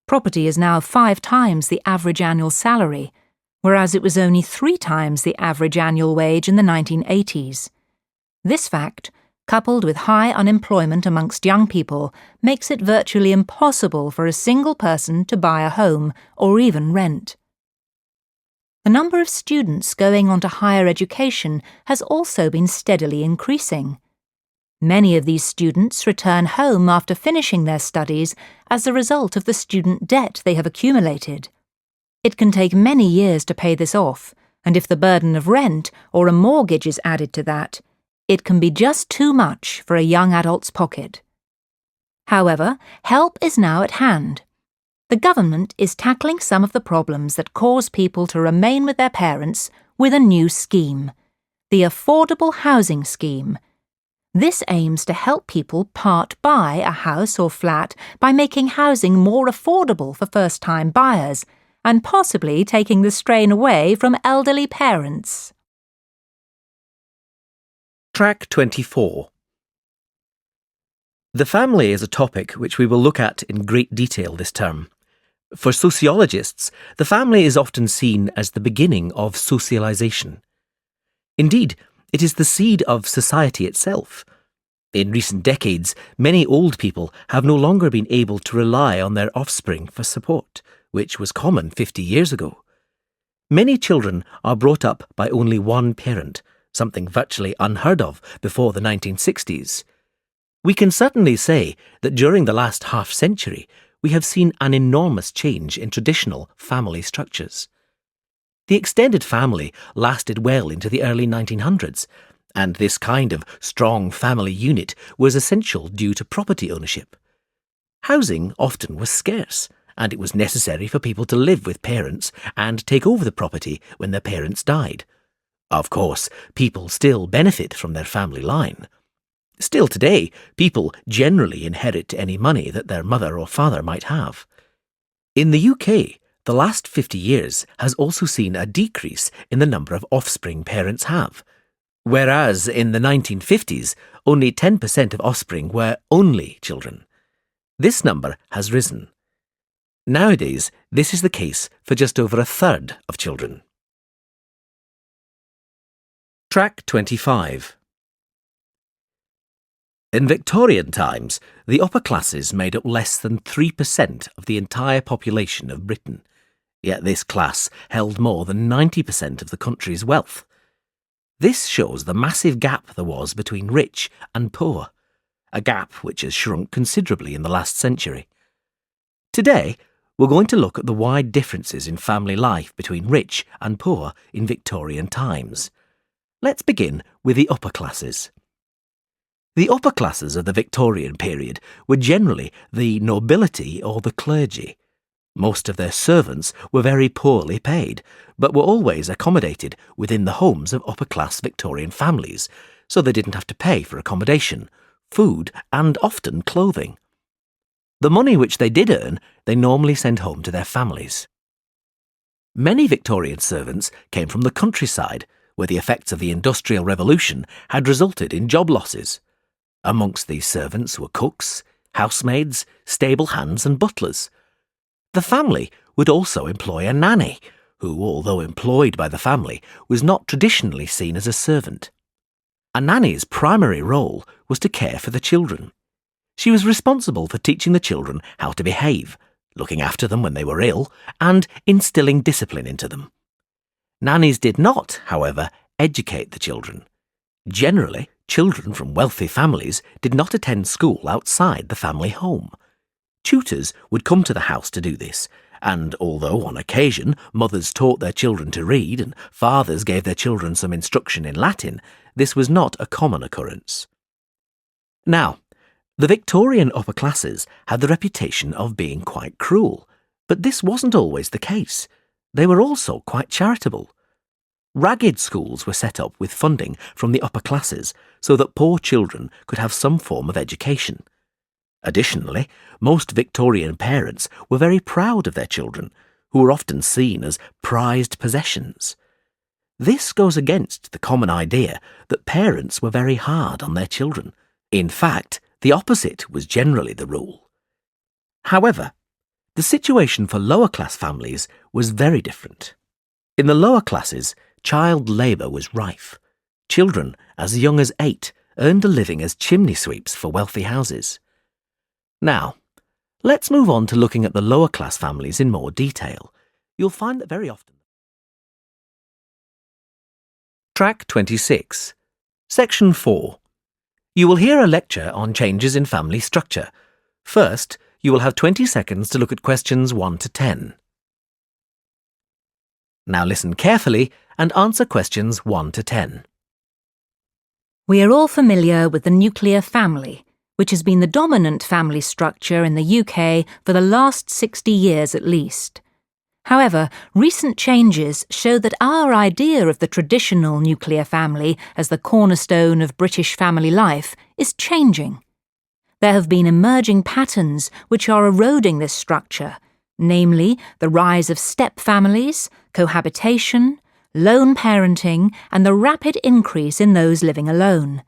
Property is now 5 times the average annual salary, whereas it was only 3 times the average annual wage in the 1980s. This fact, coupled with high unemployment amongst young people, makes it virtually impossible for a single person to buy a home or even rent. The number of students going on to higher education has also been steadily increasing. Many of these students return home after finishing their studies as a result of the student debt they have accumulated. It can take many years to pay this off, and if the burden of rent or a mortgage is added to that, it can be just too much for a young adult's pocket. However, help is now at hand. The government is tackling some of the problems that cause people to remain with their parents with a new scheme. the Affordable Housing Scheme. This aims to help people part buy a house or flat by making housing more affordable for first-time buyers and possibly taking the strain away from elderly parents. Track 24. The family is a topic which we will look at in great detail this term. For sociologists, the family is often seen as the beginning of socialization. Indeed, it is the seed of society itself. In recent decades, many old people have no longer been able to rely on their offspring for support, which was common 50 years ago. Many children are brought up by only one parent, something virtually unheard of before the 1960s. We can certainly say that during the last half-century, we have seen an enormous change in traditional family structures. The extended family lasted well into the early 1900s, and this kind of strong family unit was essential due to property ownership. Housing often was scarce, and it was necessary for people to live with parents and take over the property when their parents died. Of course, people still benefit from their family line. Still today, people generally inherit any money that their mother or father might have. In the UK, the last 50 years has also seen a decrease in the number of offspring parents have, whereas in the 1950s, only 10% of offspring were only children. This number has risen. Nowadays, this is the case for just over a third of children. Track 25. In Victorian times, the upper classes made up less than 3% of the entire population of Britain, yet this class held more than 90% of the country's wealth. This shows the massive gap there was between rich and poor, a gap which has shrunk considerably in the last century. Today, we're going to look at the wide differences in family life between rich and poor in Victorian times. Let's begin with the upper classes. The upper classes of the Victorian period were generally the nobility or the clergy. Most of their servants were very poorly paid, but were always accommodated within the homes of upper-class Victorian families, so they didn't have to pay for accommodation, food, and often clothing. The money which they did earn, they normally sent home to their families. Many Victorian servants came from the countryside, where the effects of the Industrial Revolution had resulted in job losses. Amongst these servants were cooks, housemaids, stable hands and butlers. The family would also employ a nanny, who, although employed by the family, was not traditionally seen as a servant. A nanny's primary role was to care for the children. She was responsible for teaching the children how to behave, looking after them when they were ill, and instilling discipline into them. Nannies did not, however, educate the children. Generally, children from wealthy families did not attend school outside the family home. Tutors would come to the house to do this, and although on occasion mothers taught their children to read and fathers gave their children some instruction in Latin, this was not a common occurrence. Now, the Victorian upper classes had the reputation of being quite cruel, but this wasn't always the case. They were also quite charitable. Ragged schools were set up with funding from the upper classes so that poor children could have some form of education. Additionally, most Victorian parents were very proud of their children, who were often seen as prized possessions. This goes against the common idea that parents were very hard on their children. In fact, the opposite was generally the rule. However, the situation for lower-class families was very different. In the lower classes, child labour was rife. Children, as young as 8, earned a living as chimney sweeps for wealthy houses. Now, let's move on to looking at the lower-class families in more detail. You'll find that very often... Track 26. Section 4. You will hear a lecture on changes in family structure. First, you will have 20 seconds to look at questions 1 to 10. Now listen carefully and answer questions 1 to 10. We are all familiar with the nuclear family, which has been the dominant family structure in the UK for the last 60 years at least. However, recent changes show that our idea of the traditional nuclear family as the cornerstone of British family life is changing. There have been emerging patterns which are eroding this structure, namely the rise of step families, cohabitation, lone parenting, and the rapid increase in those living alone.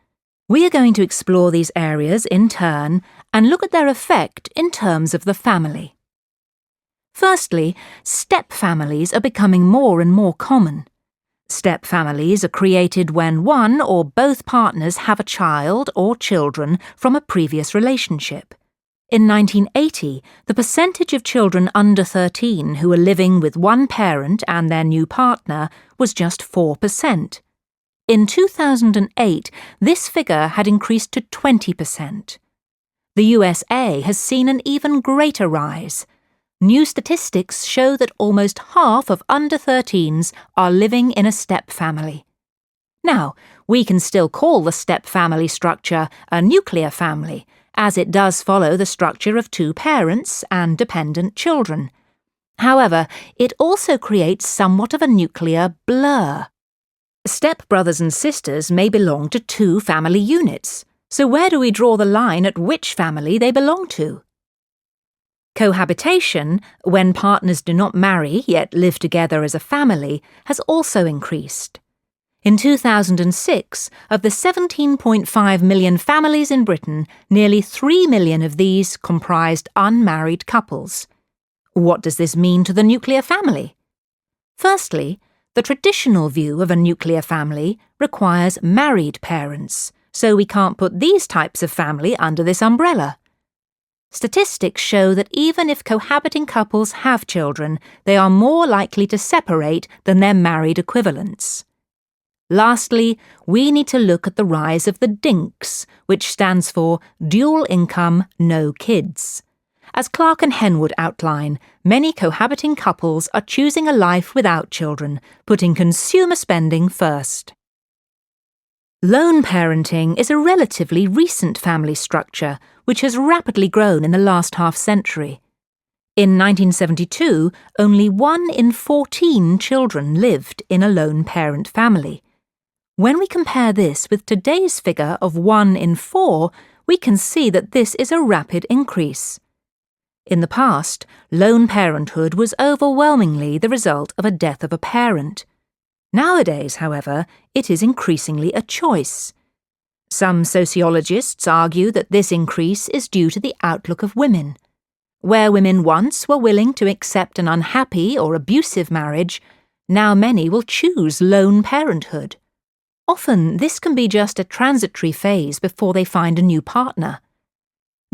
We are going to explore these areas in turn and look at their effect in terms of the family. Firstly, step families are becoming more and more common. Step families are created when one or both partners have a child or children from a previous relationship. In 1980, the percentage of children under 13 who were living with one parent and their new partner was just 4%. In 2008, this figure had increased to 20%. The USA has seen an even greater rise. New statistics show that almost half of under 13s are living in a step family. Now, we can still call the step family structure a nuclear family, as it does follow the structure of two parents and dependent children. However, it also creates somewhat of a nuclear blur. Step brothers and sisters may belong to two family units, so where do we draw the line at which family they belong to? Cohabitation, when partners do not marry yet live together as a family, has also increased. In 2006, of the 17.5 million families in Britain, nearly 3 million of these comprised unmarried couples. What does this mean to the nuclear family? Firstly, the traditional view of a nuclear family requires married parents, so we can't put these types of family under this umbrella. Statistics show that even if cohabiting couples have children, they are more likely to separate than their married equivalents. Lastly, we need to look at the rise of the DINKs, which stands for Dual Income, No Kids. As Clark and Henwood outline, many cohabiting couples are choosing a life without children, putting consumer spending first. Lone parenting is a relatively recent family structure, which has rapidly grown in the last half-century. In 1972, only 1 in 14 children lived in a lone parent family. When we compare this with today's figure of 1 in 4, we can see that this is a rapid increase. In the past, lone parenthood was overwhelmingly the result of a death of a parent. Nowadays, however, it is increasingly a choice. Some sociologists argue that this increase is due to the outlook of women. Where women once were willing to accept an unhappy or abusive marriage, now many will choose lone parenthood. Often, this can be just a transitory phase before they find a new partner.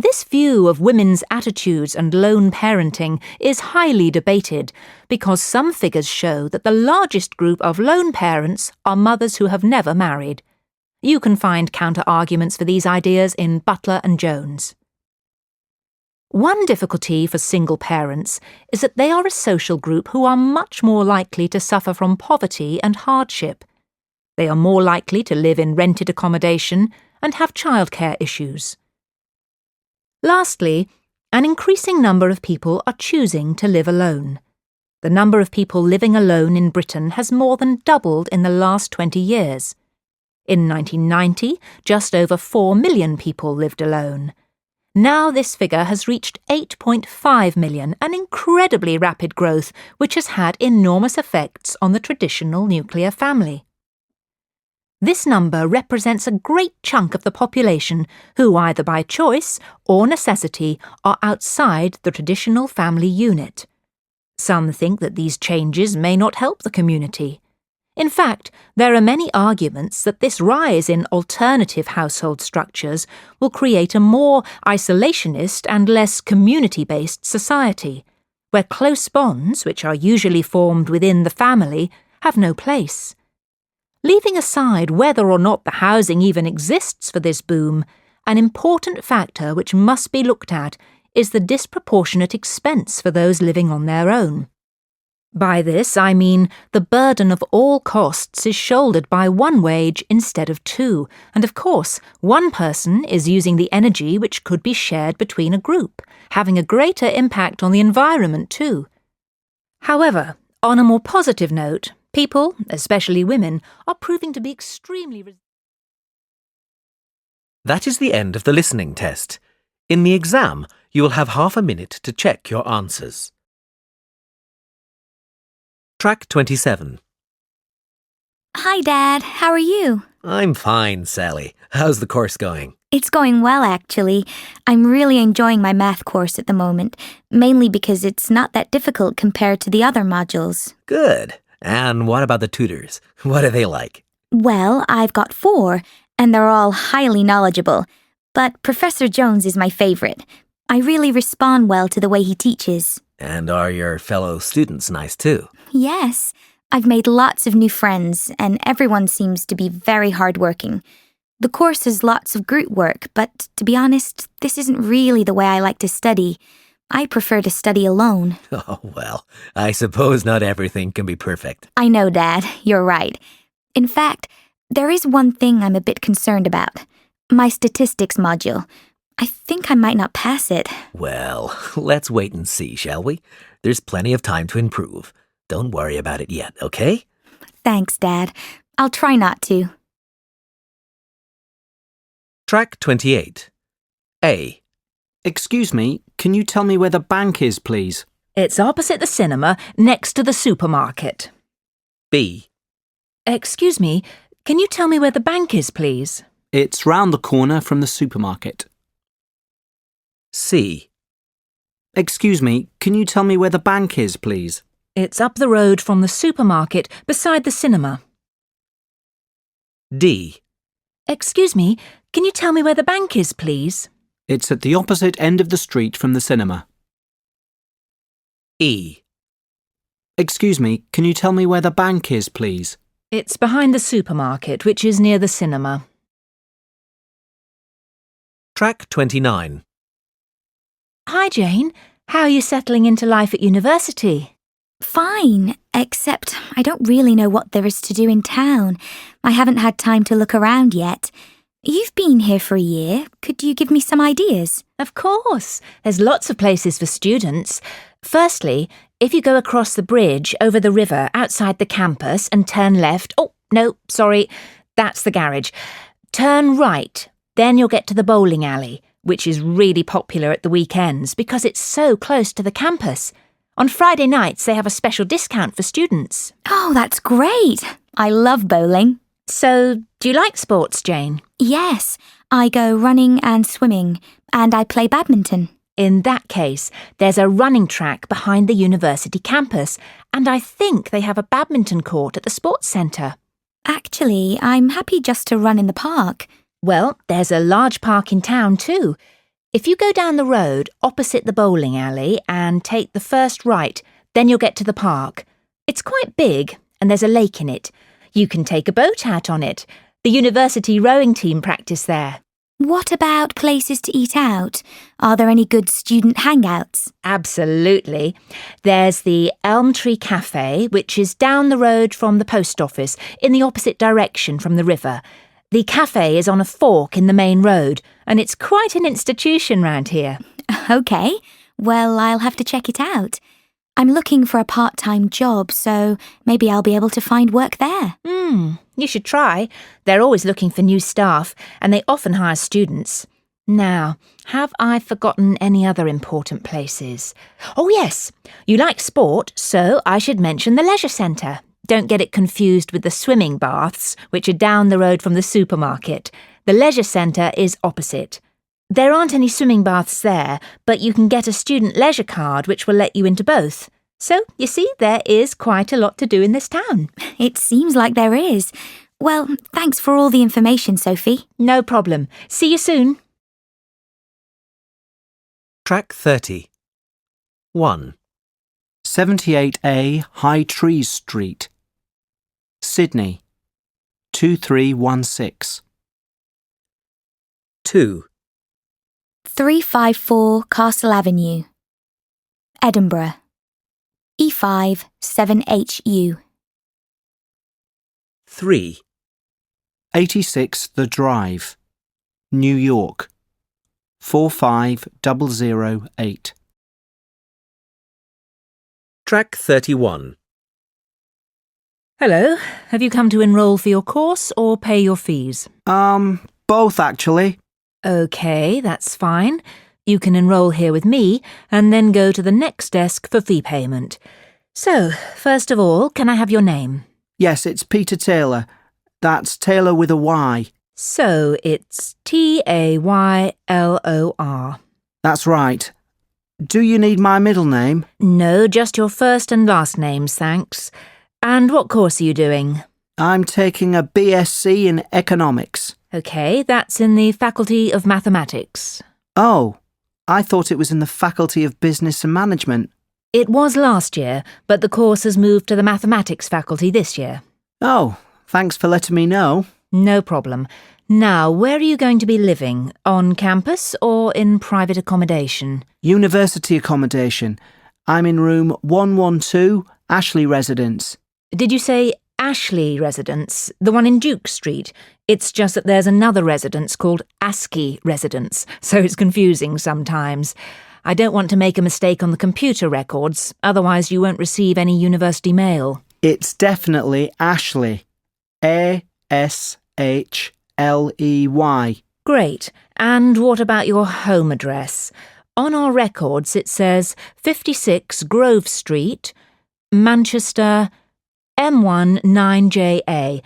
This view of women's attitudes and lone parenting is highly debated because some figures show that the largest group of lone parents are mothers who have never married. You can find counter-arguments for these ideas in Butler and Jones. One difficulty for single parents is that they are a social group who are much more likely to suffer from poverty and hardship. They are more likely to live in rented accommodation and have childcare issues. Lastly, an increasing number of people are choosing to live alone. The number of people living alone in Britain has more than doubled in the last 20 years. In 1990, just over 4 million people lived alone. Now this figure has reached 8.5 million, an incredibly rapid growth which has had enormous effects on the traditional nuclear family. This number represents a great chunk of the population who, either by choice or necessity, are outside the traditional family unit. Some think that these changes may not help the community. In fact, there are many arguments that this rise in alternative household structures will create a more isolationist and less community-based society, where close bonds, which are usually formed within the family, have no place. Leaving aside whether or not the housing even exists for this boom, an important factor which must be looked at is the disproportionate expense for those living on their own. By this I mean the burden of all costs is shouldered by one wage instead of two, and of course one person is using the energy which could be shared between a group, having a greater impact on the environment too. However, on a more positive note, people, especially women, are proving to be extremely... That is the end of the listening test. In the exam, you will have half a minute to check your answers. Track 27. Hi, Dad. How are you? I'm fine, Sally. How's the course going? It's going well, actually. I'm really enjoying my math course at the moment, mainly because it's not that difficult compared to the other modules. Good. And what about the tutors? What are they like? Well, I've got 4, and they're all highly knowledgeable. But Professor Jones is my favourite. I really respond well to the way he teaches. And are your fellow students nice too? Yes, I've made lots of new friends, and everyone seems to be very hardworking. The course has lots of group work, but to be honest, this isn't really the way I like to study. I prefer to study alone. Oh, well, I suppose not everything can be perfect. I know, Dad, you're right. In fact, there is one thing I'm a bit concerned about. My statistics module. I think I might not pass it. Well, let's wait and see, shall we? There's plenty of time to improve. Don't worry about it yet, okay? Thanks, Dad. I'll try not to. Track 28. A. Excuse me, can you tell me where the bank is, please? It's opposite the cinema, next to the supermarket. B. Excuse me, can you tell me where the bank is, please? It's round the corner from the supermarket. C. Excuse me, can you tell me where the bank is, please? It's up the road from the supermarket, beside the cinema. D. Excuse me, can you tell me where the bank is, please? It's at the opposite end of the street from the cinema. E. Excuse me, can you tell me where the bank is, please? It's behind the supermarket, which is near the cinema. Track 29. Hi, Jane. How are you settling into life at university? Fine, except I don't really know what there is to do in town. I haven't had time to look around yet. You've been here for a year. Could you give me some ideas? Of course. There's lots of places for students. Firstly, if you go across the bridge over the river outside the campus and turn left... Oh, no, sorry. That's the garage. Turn right. Then you'll get to the bowling alley, which is really popular at the weekends because it's so close to the campus. On Friday nights, they have a special discount for students. Oh, that's great. I love bowling. So, do you like sports, Jane? Yes, I go running and swimming, and I play badminton. In that case, there's a running track behind the university campus, and I think they have a badminton court at the sports centre. Actually, I'm happy just to run in the park. Well, there's a large park in town too. If you go down the road opposite the bowling alley and take the first right, then you'll get to the park. It's quite big, and there's a lake in it. You can take a boat out on it. The university rowing team practice there. What about places to eat out? Are there any good student hangouts? Absolutely. There's the Elm Tree Cafe, which is down the road from the post office, in the opposite direction from the river. The cafe is on a fork in the main road, and it's quite an institution round here. OK, well, I'll have to check it out. I'm looking for a part-time job, so maybe I'll be able to find work there. You should try. They're always looking for new staff, and they often hire students. Now, have I forgotten any other important places? Oh, yes. You like sport, so I should mention the leisure centre. Don't get it confused with the swimming baths, which are down the road from the supermarket. The leisure centre is opposite. There aren't any swimming baths there, but you can get a student leisure card which will let you into both. So, you see, there is quite a lot to do in this town. It seems like there is. Well, thanks for all the information, Sophie. No problem. See you soon. Track 30. 1. 78A High Trees Street, Sydney, 2316. 2. 354 Castle Avenue, Edinburgh, E5 7HU. 3. 86 The Drive, New York, 45008. Track 31. Hello, have you come to enrol for your course or pay your fees? Both actually. OK, that's fine. You can enrol here with me and then go to the next desk for fee payment. So, first of all, can I have your name? Yes, it's Peter Taylor. That's Taylor with a Y. So, it's Taylor. That's right. Do you need my middle name? No, just your first and last names, thanks. And what course are you doing? I'm taking a BSc in economics. OK, that's in the Faculty of Mathematics. Oh, I thought it was in the Faculty of Business and Management. It was last year, but the course has moved to the Mathematics faculty this year. Oh, thanks for letting me know. No problem. Now, where are you going to be living? On campus or in private accommodation? University accommodation. I'm in room 112, Ashley Residence. Did you say Ashley Residence, the one in Duke Street? It's just that there's another residence called ASCII Residence, so it's confusing sometimes. I don't want to make a mistake on the computer records, otherwise you won't receive any university mail. It's definitely Ashley. ASHLEY. Great. And what about your home address? On our records it says 56 Grove Street, Manchester, M1 9JA.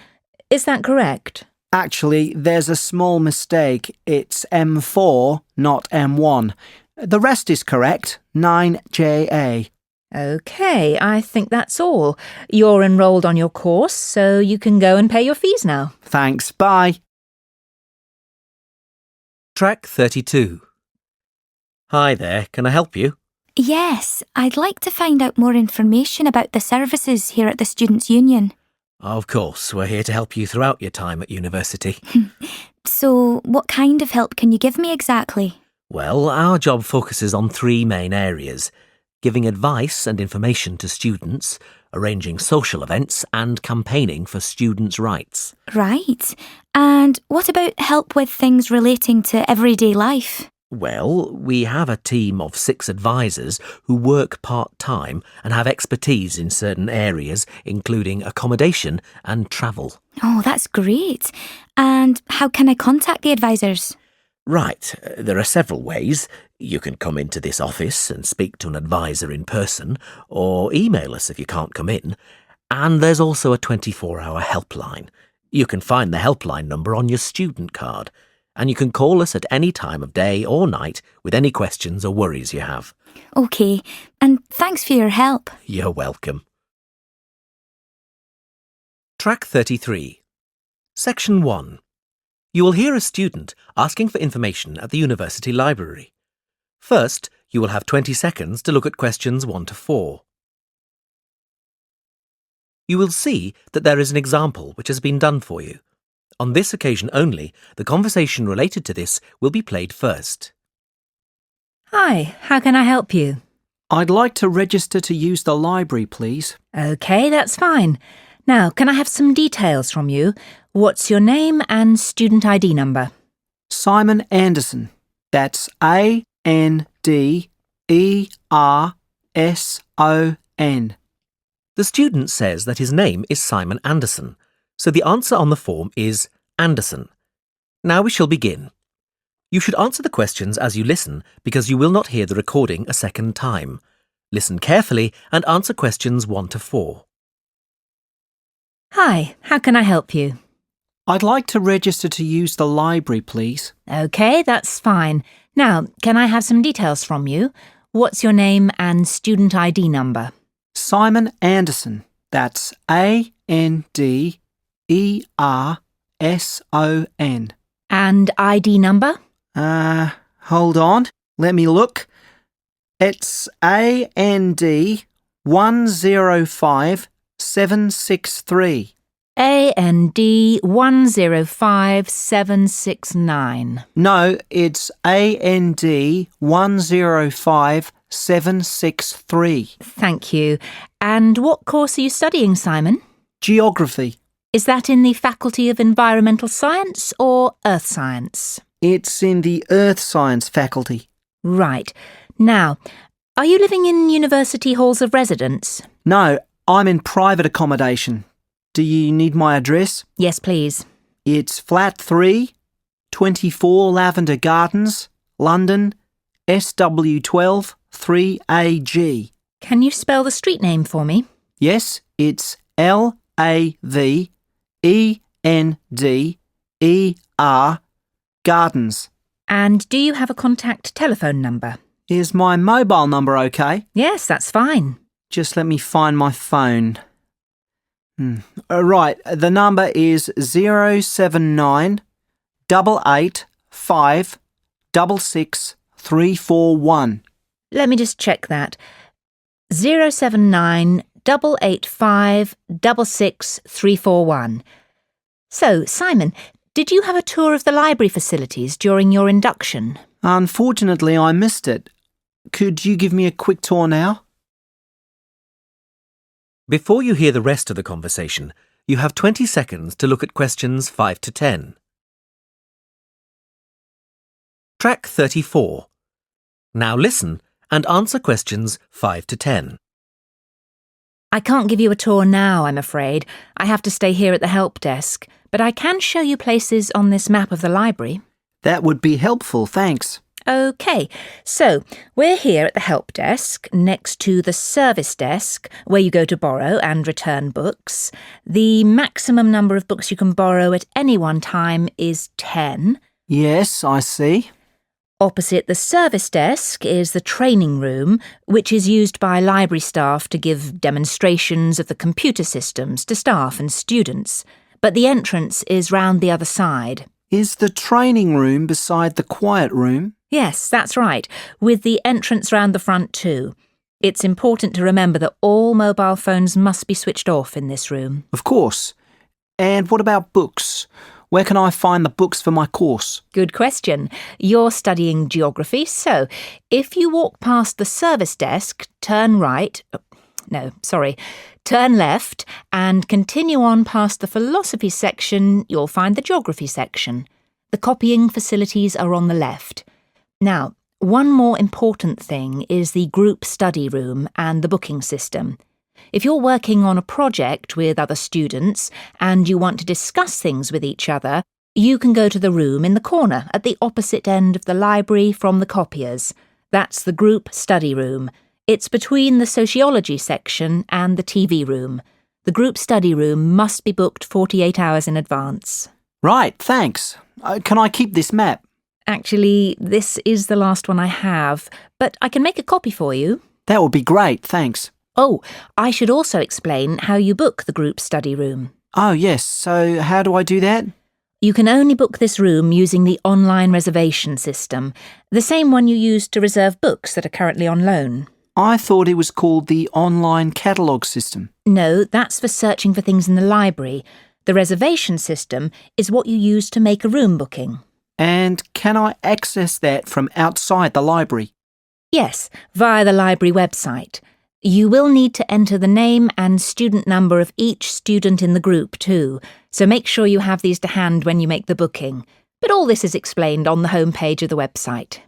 Is that correct? Actually, there's a small mistake. It's M4, not M1. The rest is correct, 9JA. OK, I think that's all. You're enrolled on your course, so you can go and pay your fees now. Thanks, bye. Track 32. Hi there, can I help you? Yes, I'd like to find out more information about the services here at the Students' Union. Of course, we're here to help you throughout your time at university. So, what kind of help can you give me exactly? Well, our job focuses on three main areas: giving advice and information to students, arranging social events, and campaigning for students' rights. Right. And what about help with things relating to everyday life? Well, we have a team of 6 advisors who work part-time and have expertise in certain areas, including accommodation and travel. Oh, that's great. And how can I contact the advisors? Right, there are several ways. You can come into this office and speak to an advisor in person, or email us if you can't come in. And there's also a 24-hour helpline. You can find the helpline number on your student card. And you can call us at any time of day or night with any questions or worries you have. OK, and thanks for your help. You're welcome. Track 33. Section 1. You will hear a student asking for information at the university library. First, you will have 20 seconds to look at questions 1 to 4. You will see that there is an example which has been done for you. On this occasion only, the conversation related to this will be played first. Hi, how can I help you? I'd like to register to use the library, please. OK, that's fine. Now, can I have some details from you? What's your name and student ID number? Simon Anderson. That's ANDERSON. The student says that his name is Simon Anderson, so the answer on the form is Anderson. Now we shall begin. You should answer the questions as you listen because you will not hear the recording a second time. Listen carefully and answer questions 1 to 4. Hi, how can I help you? I'd like to register to use the library, please. OK, that's fine. Now, can I have some details from you? What's your name and student ID number? Simon Anderson. That's ANDERSON. And ID number? Hold on. Let me look. It's AND 105763. AND 105769. No, it's AND 105763. Thank you. And what course are you studying, Simon? Geography. Is that in the Faculty of Environmental Science or Earth Science? It's in the Earth Science faculty. Right. Now, Are you living in university halls of residence? No, I'm in private accommodation. Do you need my address? Yes, please. It's flat 3, 24 Lavender Gardens, London, SW12 3AG. Can you spell the street name for me? Yes, it's LAVENDER Gardens. And do you have a contact telephone number? Is my mobile number okay? Yes, that's fine. Just let me find my phone. Right, the number is 079 885 66341. Let me just check that. 079 885 66341. So, Simon, did you have a tour of the library facilities during your induction? Unfortunately, I missed it. Could you give me a quick tour now? Before you hear the rest of the conversation, you have 20 seconds to look at questions 5 to 10. Track 34. Now listen and answer questions 5 to 10. I can't give you a tour now, I'm afraid. I have to stay here at the help desk, but I can show you places on this map of the library. That would be helpful, thanks. OK, so we're here at the help desk, next to the service desk, where you go to borrow and return books. The maximum number of books you can borrow at any one time is 10. Yes, I see. Opposite the service desk is the training room, which is used by library staff to give demonstrations of the computer systems to staff and students. But the entrance is round the other side. Is the training room beside the quiet room? Yes, that's right, with the entrance round the front too. It's important to remember that all mobile phones must be switched off in this room. Of course. And what about books? Where can I find the books for my course? Good question. You're studying geography, so if you walk past the service desk, turn left and continue on past the philosophy section, you'll find the geography section. The copying facilities are on the left. Now, one more important thing is the group study room and the booking system. If you're working on a project with other students and you want to discuss things with each other, you can go to the room in the corner at the opposite end of the library from the copiers. That's the group study room. It's between the sociology section and the TV room. The group study room must be booked 48 hours in advance. Right, thanks. Can I keep this map? Actually, this is the last one I have, but I can make a copy for you. That would be great, thanks. Oh, I should also explain how you book the group study room. Oh, yes. So how do I do that? You can only book this room using the online reservation system, the same one you use to reserve books that are currently on loan. I thought it was called the online catalogue system. No, that's for searching for things in the library. The reservation system is what you use to make a room booking. And can I access that from outside the library? Yes, via the library website. You will need to enter the name and student number of each student in the group too, so make sure you have these to hand when you make the booking. But all this is explained on the home page of the website.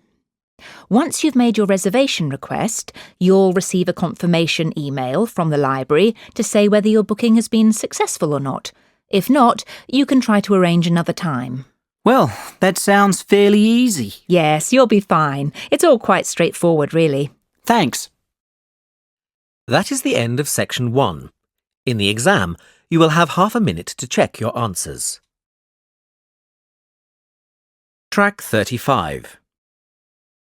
Once you've made your reservation request, you'll receive a confirmation email from the library to say whether your booking has been successful or not. If not, you can try to arrange another time. Well, that sounds fairly easy. Yes, you'll be fine. It's all quite straightforward, really. Thanks. That is the end of section 1. In the exam, you will have half a minute to check your answers. Track 35.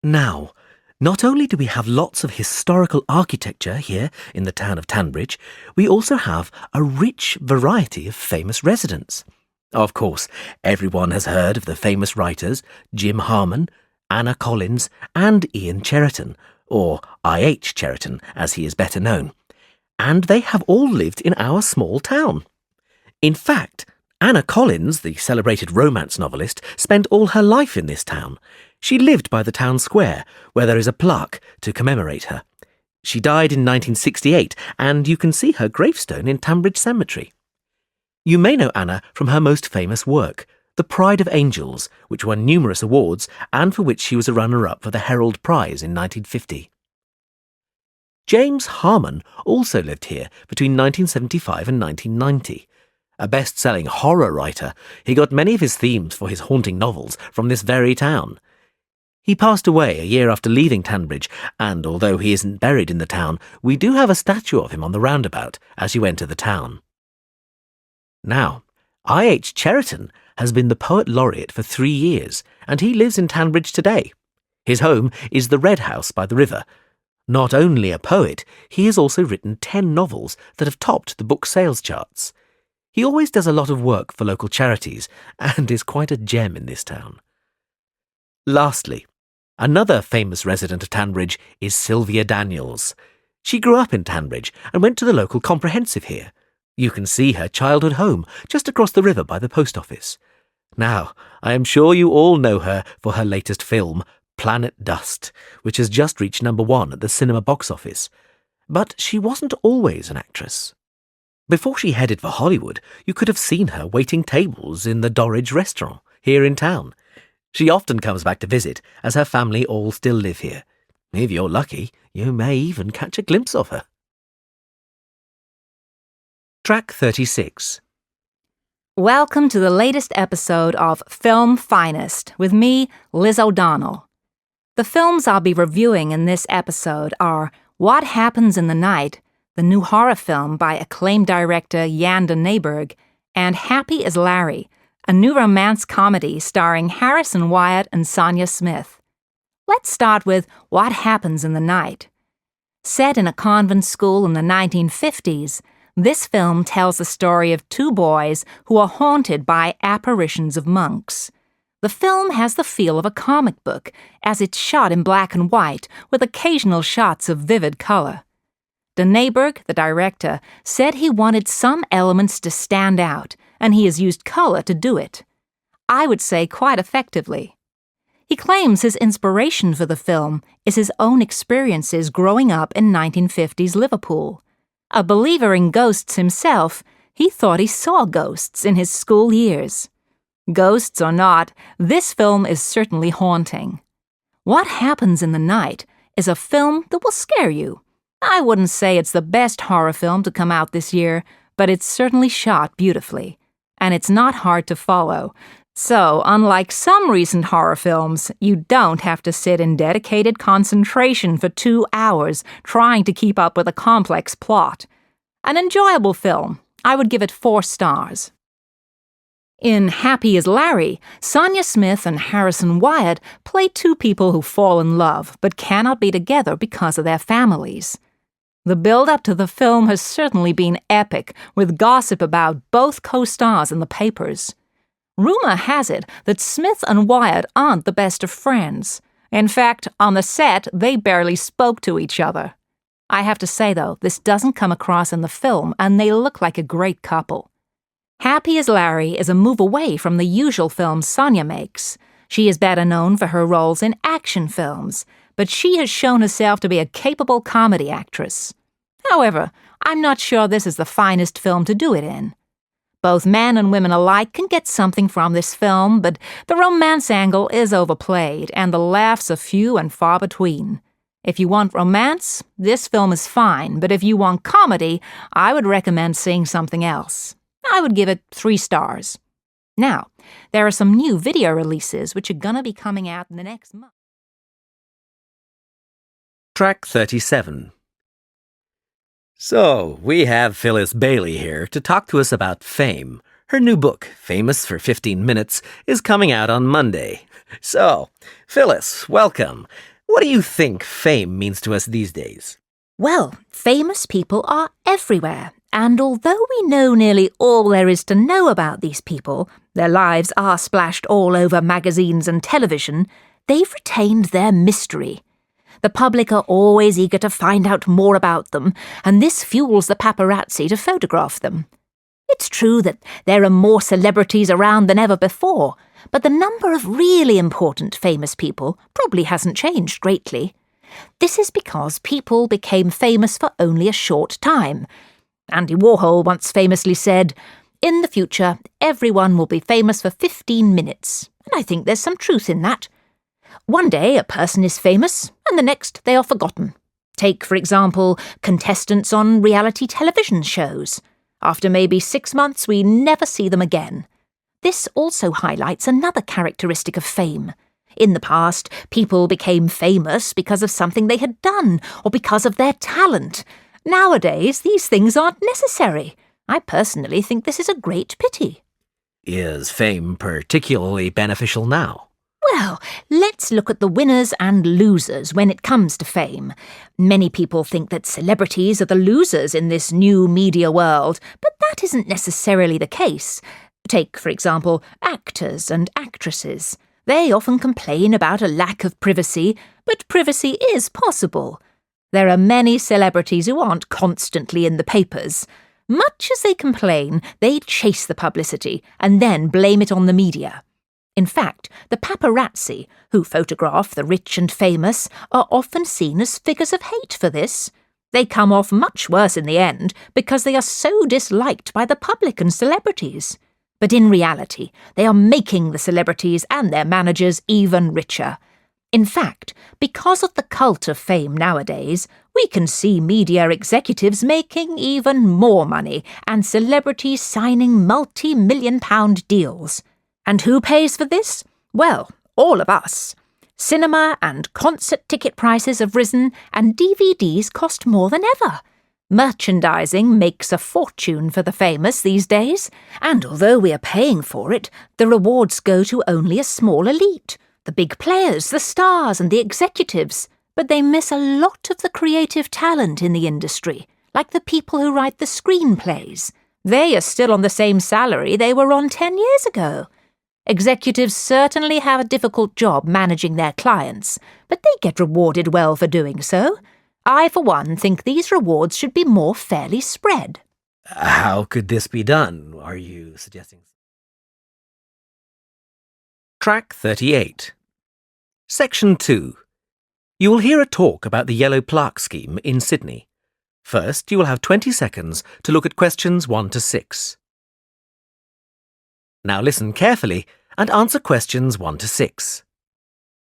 Now, not only do we have lots of historical architecture here in the town of Tanbridge, we also have a rich variety of famous residents. Of course, everyone has heard of the famous writers Jim Harman, Anna Collins and Ian Cheriton, or I.H. Cheriton as he is better known, and they have all lived in our small town. In fact, Anna Collins, the celebrated romance novelist, spent all her life in this town. She lived by the town square, where there is a plaque to commemorate her. She died in 1968, and you can see her gravestone in Tanbridge Cemetery. You may know Anna from her most famous work, The Pride of Angels, which won numerous awards and for which she was a runner-up for the Herald Prize in 1950. James Harmon also lived here between 1975 and 1990. A best-selling horror writer, he got many of his themes for his haunting novels from this very town. He passed away a year after leaving Tanbridge, and although he isn't buried in the town, we do have a statue of him on the roundabout as you enter the town. Now, I.H. Cheriton has been the Poet Laureate for 3 years, and he lives in Tanbridge today. His home is the Red House by the river. Not only a poet, he has also written 10 novels that have topped the book sales charts. He always does a lot of work for local charities and is quite a gem in this town. Lastly, another famous resident of Tanbridge is Sylvia Daniels. She grew up in Tanbridge and went to the local comprehensive here. You can see her childhood home just across the river by the post office. Now, I am sure you all know her for her latest film, Planet Dust, which has just reached #1 at the cinema box office. But she wasn't always an actress. Before she headed for Hollywood, you could have seen her waiting tables in the Dorridge restaurant here in town. She often comes back to visit, as her family all still live here. If you're lucky, you may even catch a glimpse of her. Track 36. Welcome to the latest episode of Film Finest with me, Liz O'Donnell. The films I'll be reviewing in this episode are What Happens in the Night, the new horror film by acclaimed director Jan de Nijberg, and Happy as Larry, a new romance comedy starring Harrison Wyatt and Sonia Smith. Let's start with What Happens in the Night. Set in a convent school in the 1950s, this film tells the story of 2 boys who are haunted by apparitions of monks. The film has the feel of a comic book, as it's shot in black and white with occasional shots of vivid color. De Nijberg, the director, said he wanted some elements to stand out, and he has used color to do it. I would say quite effectively. He claims his inspiration for the film is his own experiences growing up in 1950s Liverpool. A believer in ghosts himself, he thought he saw ghosts in his school years. Ghosts or not, this film is certainly haunting. What Happens in the Night is a film that will scare you. I wouldn't say it's the best horror film to come out this year, but it's certainly shot beautifully. And it's not hard to follow. So, unlike some recent horror films, you don't have to sit in dedicated concentration for 2 hours trying to keep up with a complex plot. An enjoyable film. I would give it 4 stars. In Happy as Larry, Sonia Smith and Harrison Wyatt play 2 people who fall in love but cannot be together because of their families. The build-up to the film has certainly been epic, with gossip about both co-stars in the papers. Rumor has it that Smith and Wyatt aren't the best of friends. In fact, on the set, they barely spoke to each other. I have to say, though, this doesn't come across in the film, and they look like a great couple. Happy as Larry is a move away from the usual films Sonia makes. She is better known for her roles in action films, but she has shown herself to be a capable comedy actress. However, I'm not sure this is the finest film to do it in. Both men and women alike can get something from this film, but the romance angle is overplayed, and the laughs are few and far between. If you want romance, this film is fine, but if you want comedy, I would recommend seeing something else. I would give it 3 stars. Now, there are some new video releases which are gonna be coming out in the next month. Track 37. So, we have Phyllis Bailey here to talk to us about Fame. Her new book, Famous for 15 Minutes, is coming out on Monday. So, Phyllis, welcome. What do you think fame means to us these days? Well, famous people are everywhere, and although we know nearly all there is to know about these people, their lives are splashed all over magazines and television, they've retained their mystery. The public are always eager to find out more about them, and this fuels the paparazzi to photograph them. It's true that there are more celebrities around than ever before, but the number of really important famous people probably hasn't changed greatly. This is because people became famous for only a short time. Andy Warhol once famously said, "In the future, everyone will be famous for 15 minutes." And I think there's some truth in that. One day a person is famous, and the next they are forgotten. Take, for example, contestants on reality television shows. After maybe 6 months, we never see them again. This also highlights another characteristic of fame. In the past, people became famous because of something they had done or because of their talent. Nowadays, these things aren't necessary. I personally think this is a great pity. Is fame particularly beneficial now? Well, let's look at the winners and losers when it comes to fame. Many people think that celebrities are the losers in this new media world, but that isn't necessarily the case. Take, for example, actors and actresses. They often complain about a lack of privacy, but privacy is possible. There are many celebrities who aren't constantly in the papers. Much as they complain, they chase the publicity and then blame it on the media. In fact, the paparazzi, who photograph the rich and famous, are often seen as figures of hate for this. They come off much worse in the end because they are so disliked by the public and celebrities. But in reality, they are making the celebrities and their managers even richer. In fact, because of the cult of fame nowadays, we can see media executives making even more money and celebrities signing multi-million-pound deals. And who pays for this? Well, all of us. Cinema and concert ticket prices have risen and DVDs cost more than ever. Merchandising makes a fortune for the famous these days, and although we are paying for it, the rewards go to only a small elite, the big players, the stars and the executives, but they miss a lot of the creative talent in the industry, like the people who write the screenplays. They are still on the same salary they were on 10 years ago. Executives certainly have a difficult job managing their clients, but they get rewarded well for doing so. I, for one, think these rewards should be more fairly spread. How could this be done, are you suggesting? Track 38. Section 2. You will hear a talk about the yellow plaque scheme in Sydney. First, you will have 20 seconds to look at questions 1 to 6. Now listen carefully and answer questions 1 to 6.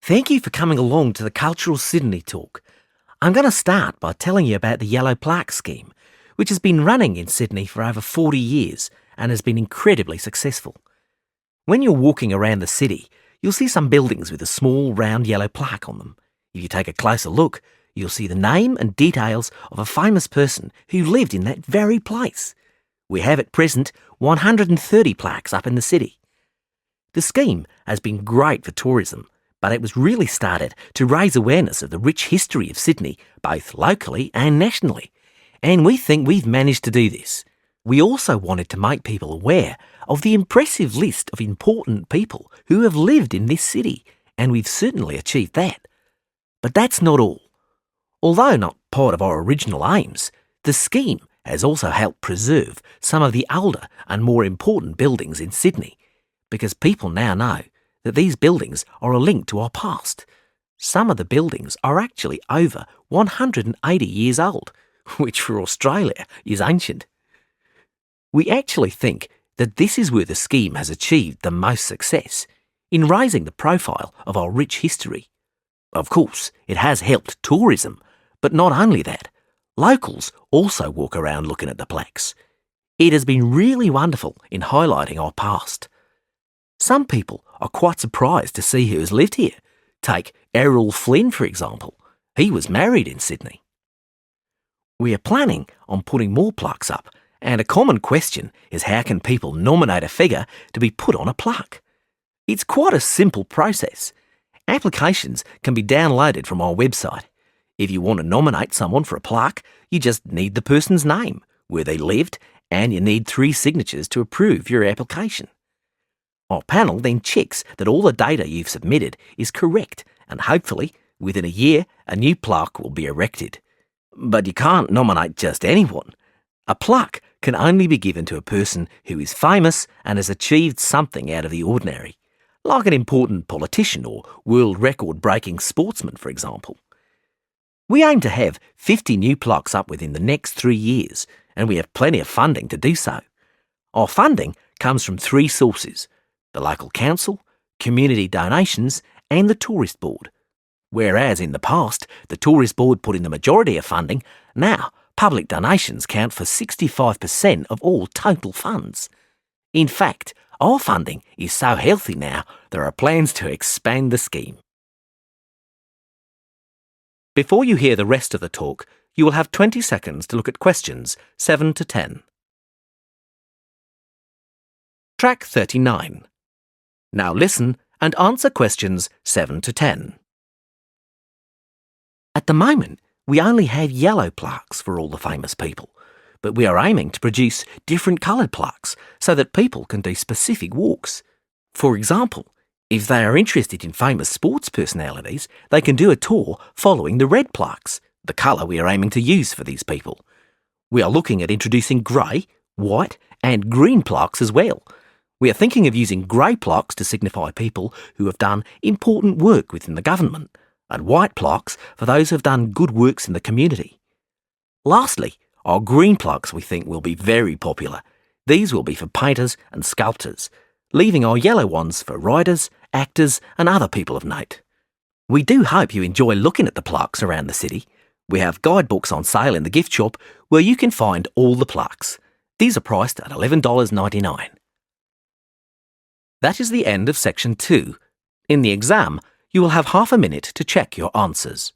Thank you for coming along to the Cultural Sydney talk. I'm going to start by telling you about the yellow plaque scheme, which has been running in Sydney for over 40 years and has been incredibly successful. When you're walking around the city, you'll see some buildings with a small round yellow plaque on them. If you take a closer look, you'll see the name and details of a famous person who lived in that very place. We have at present 130 plaques up in the city. The scheme has been great for tourism, but it was really started to raise awareness of the rich history of Sydney, both locally and nationally. And we think we've managed to do this. We also wanted to make people aware of the impressive list of important people who have lived in this city, and we've certainly achieved that. But that's not all. Although not part of our original aims, the scheme has also helped preserve some of the older and more important buildings in Sydney, because people now know that these buildings are a link to our past. Some of the buildings are actually over 180 years old, which for Australia is ancient. We actually think that this is where the scheme has achieved the most success, in raising the profile of our rich history. Of course, it has helped tourism, but not only that. Locals also walk around looking at the plaques. It has been really wonderful in highlighting our past. Some people are quite surprised to see who has lived here. Take Errol Flynn, for example. He was married in Sydney. We are planning on putting more plaques up, and a common question is how can people nominate a figure to be put on a plaque? It's quite a simple process. Applications can be downloaded from our website. If you want to nominate someone for a plaque, you just need the person's name, where they lived, and you need 3 signatures to approve your application. Our panel then checks that all the data you've submitted is correct, and hopefully, within a year, a new plaque will be erected. But you can't nominate just anyone. A plaque can only be given to a person who is famous and has achieved something out of the ordinary, like an important politician or world record-breaking sportsman, for example. We aim to have 50 new plaques up within the next 3 years, and we have plenty of funding to do so. Our funding comes from 3 sources: the local council, community donations, and the tourist board. Whereas in the past, the Tourist Board put in the majority of funding, now public donations count for 65% of all total funds. In fact, our funding is so healthy now, there are plans to expand the scheme. Before you hear the rest of the talk, you will have 20 seconds to look at questions 7 to 10. Track 39. Now listen and answer questions 7 to 10. At the moment, we only have yellow plaques for all the famous people, but we are aiming to produce different coloured plaques so that people can do specific walks. For example, if they are interested in famous sports personalities, they can do a tour following the red plaques, the colour we are aiming to use for these people. We are looking at introducing grey, white and green plaques as well. We are thinking of using grey plaques to signify people who have done important work within the government, and white plaques for those who have done good works in the community. Lastly, our green plaques we think will be very popular. These will be for painters and sculptors, leaving our yellow ones for writers, actors and other people of note. We do hope you enjoy looking at the plaques around the city. We have guidebooks on sale in the gift shop where you can find all the plaques. These are priced at $11.99. That is the end of section 2. In the exam, you will have half a minute to check your answers.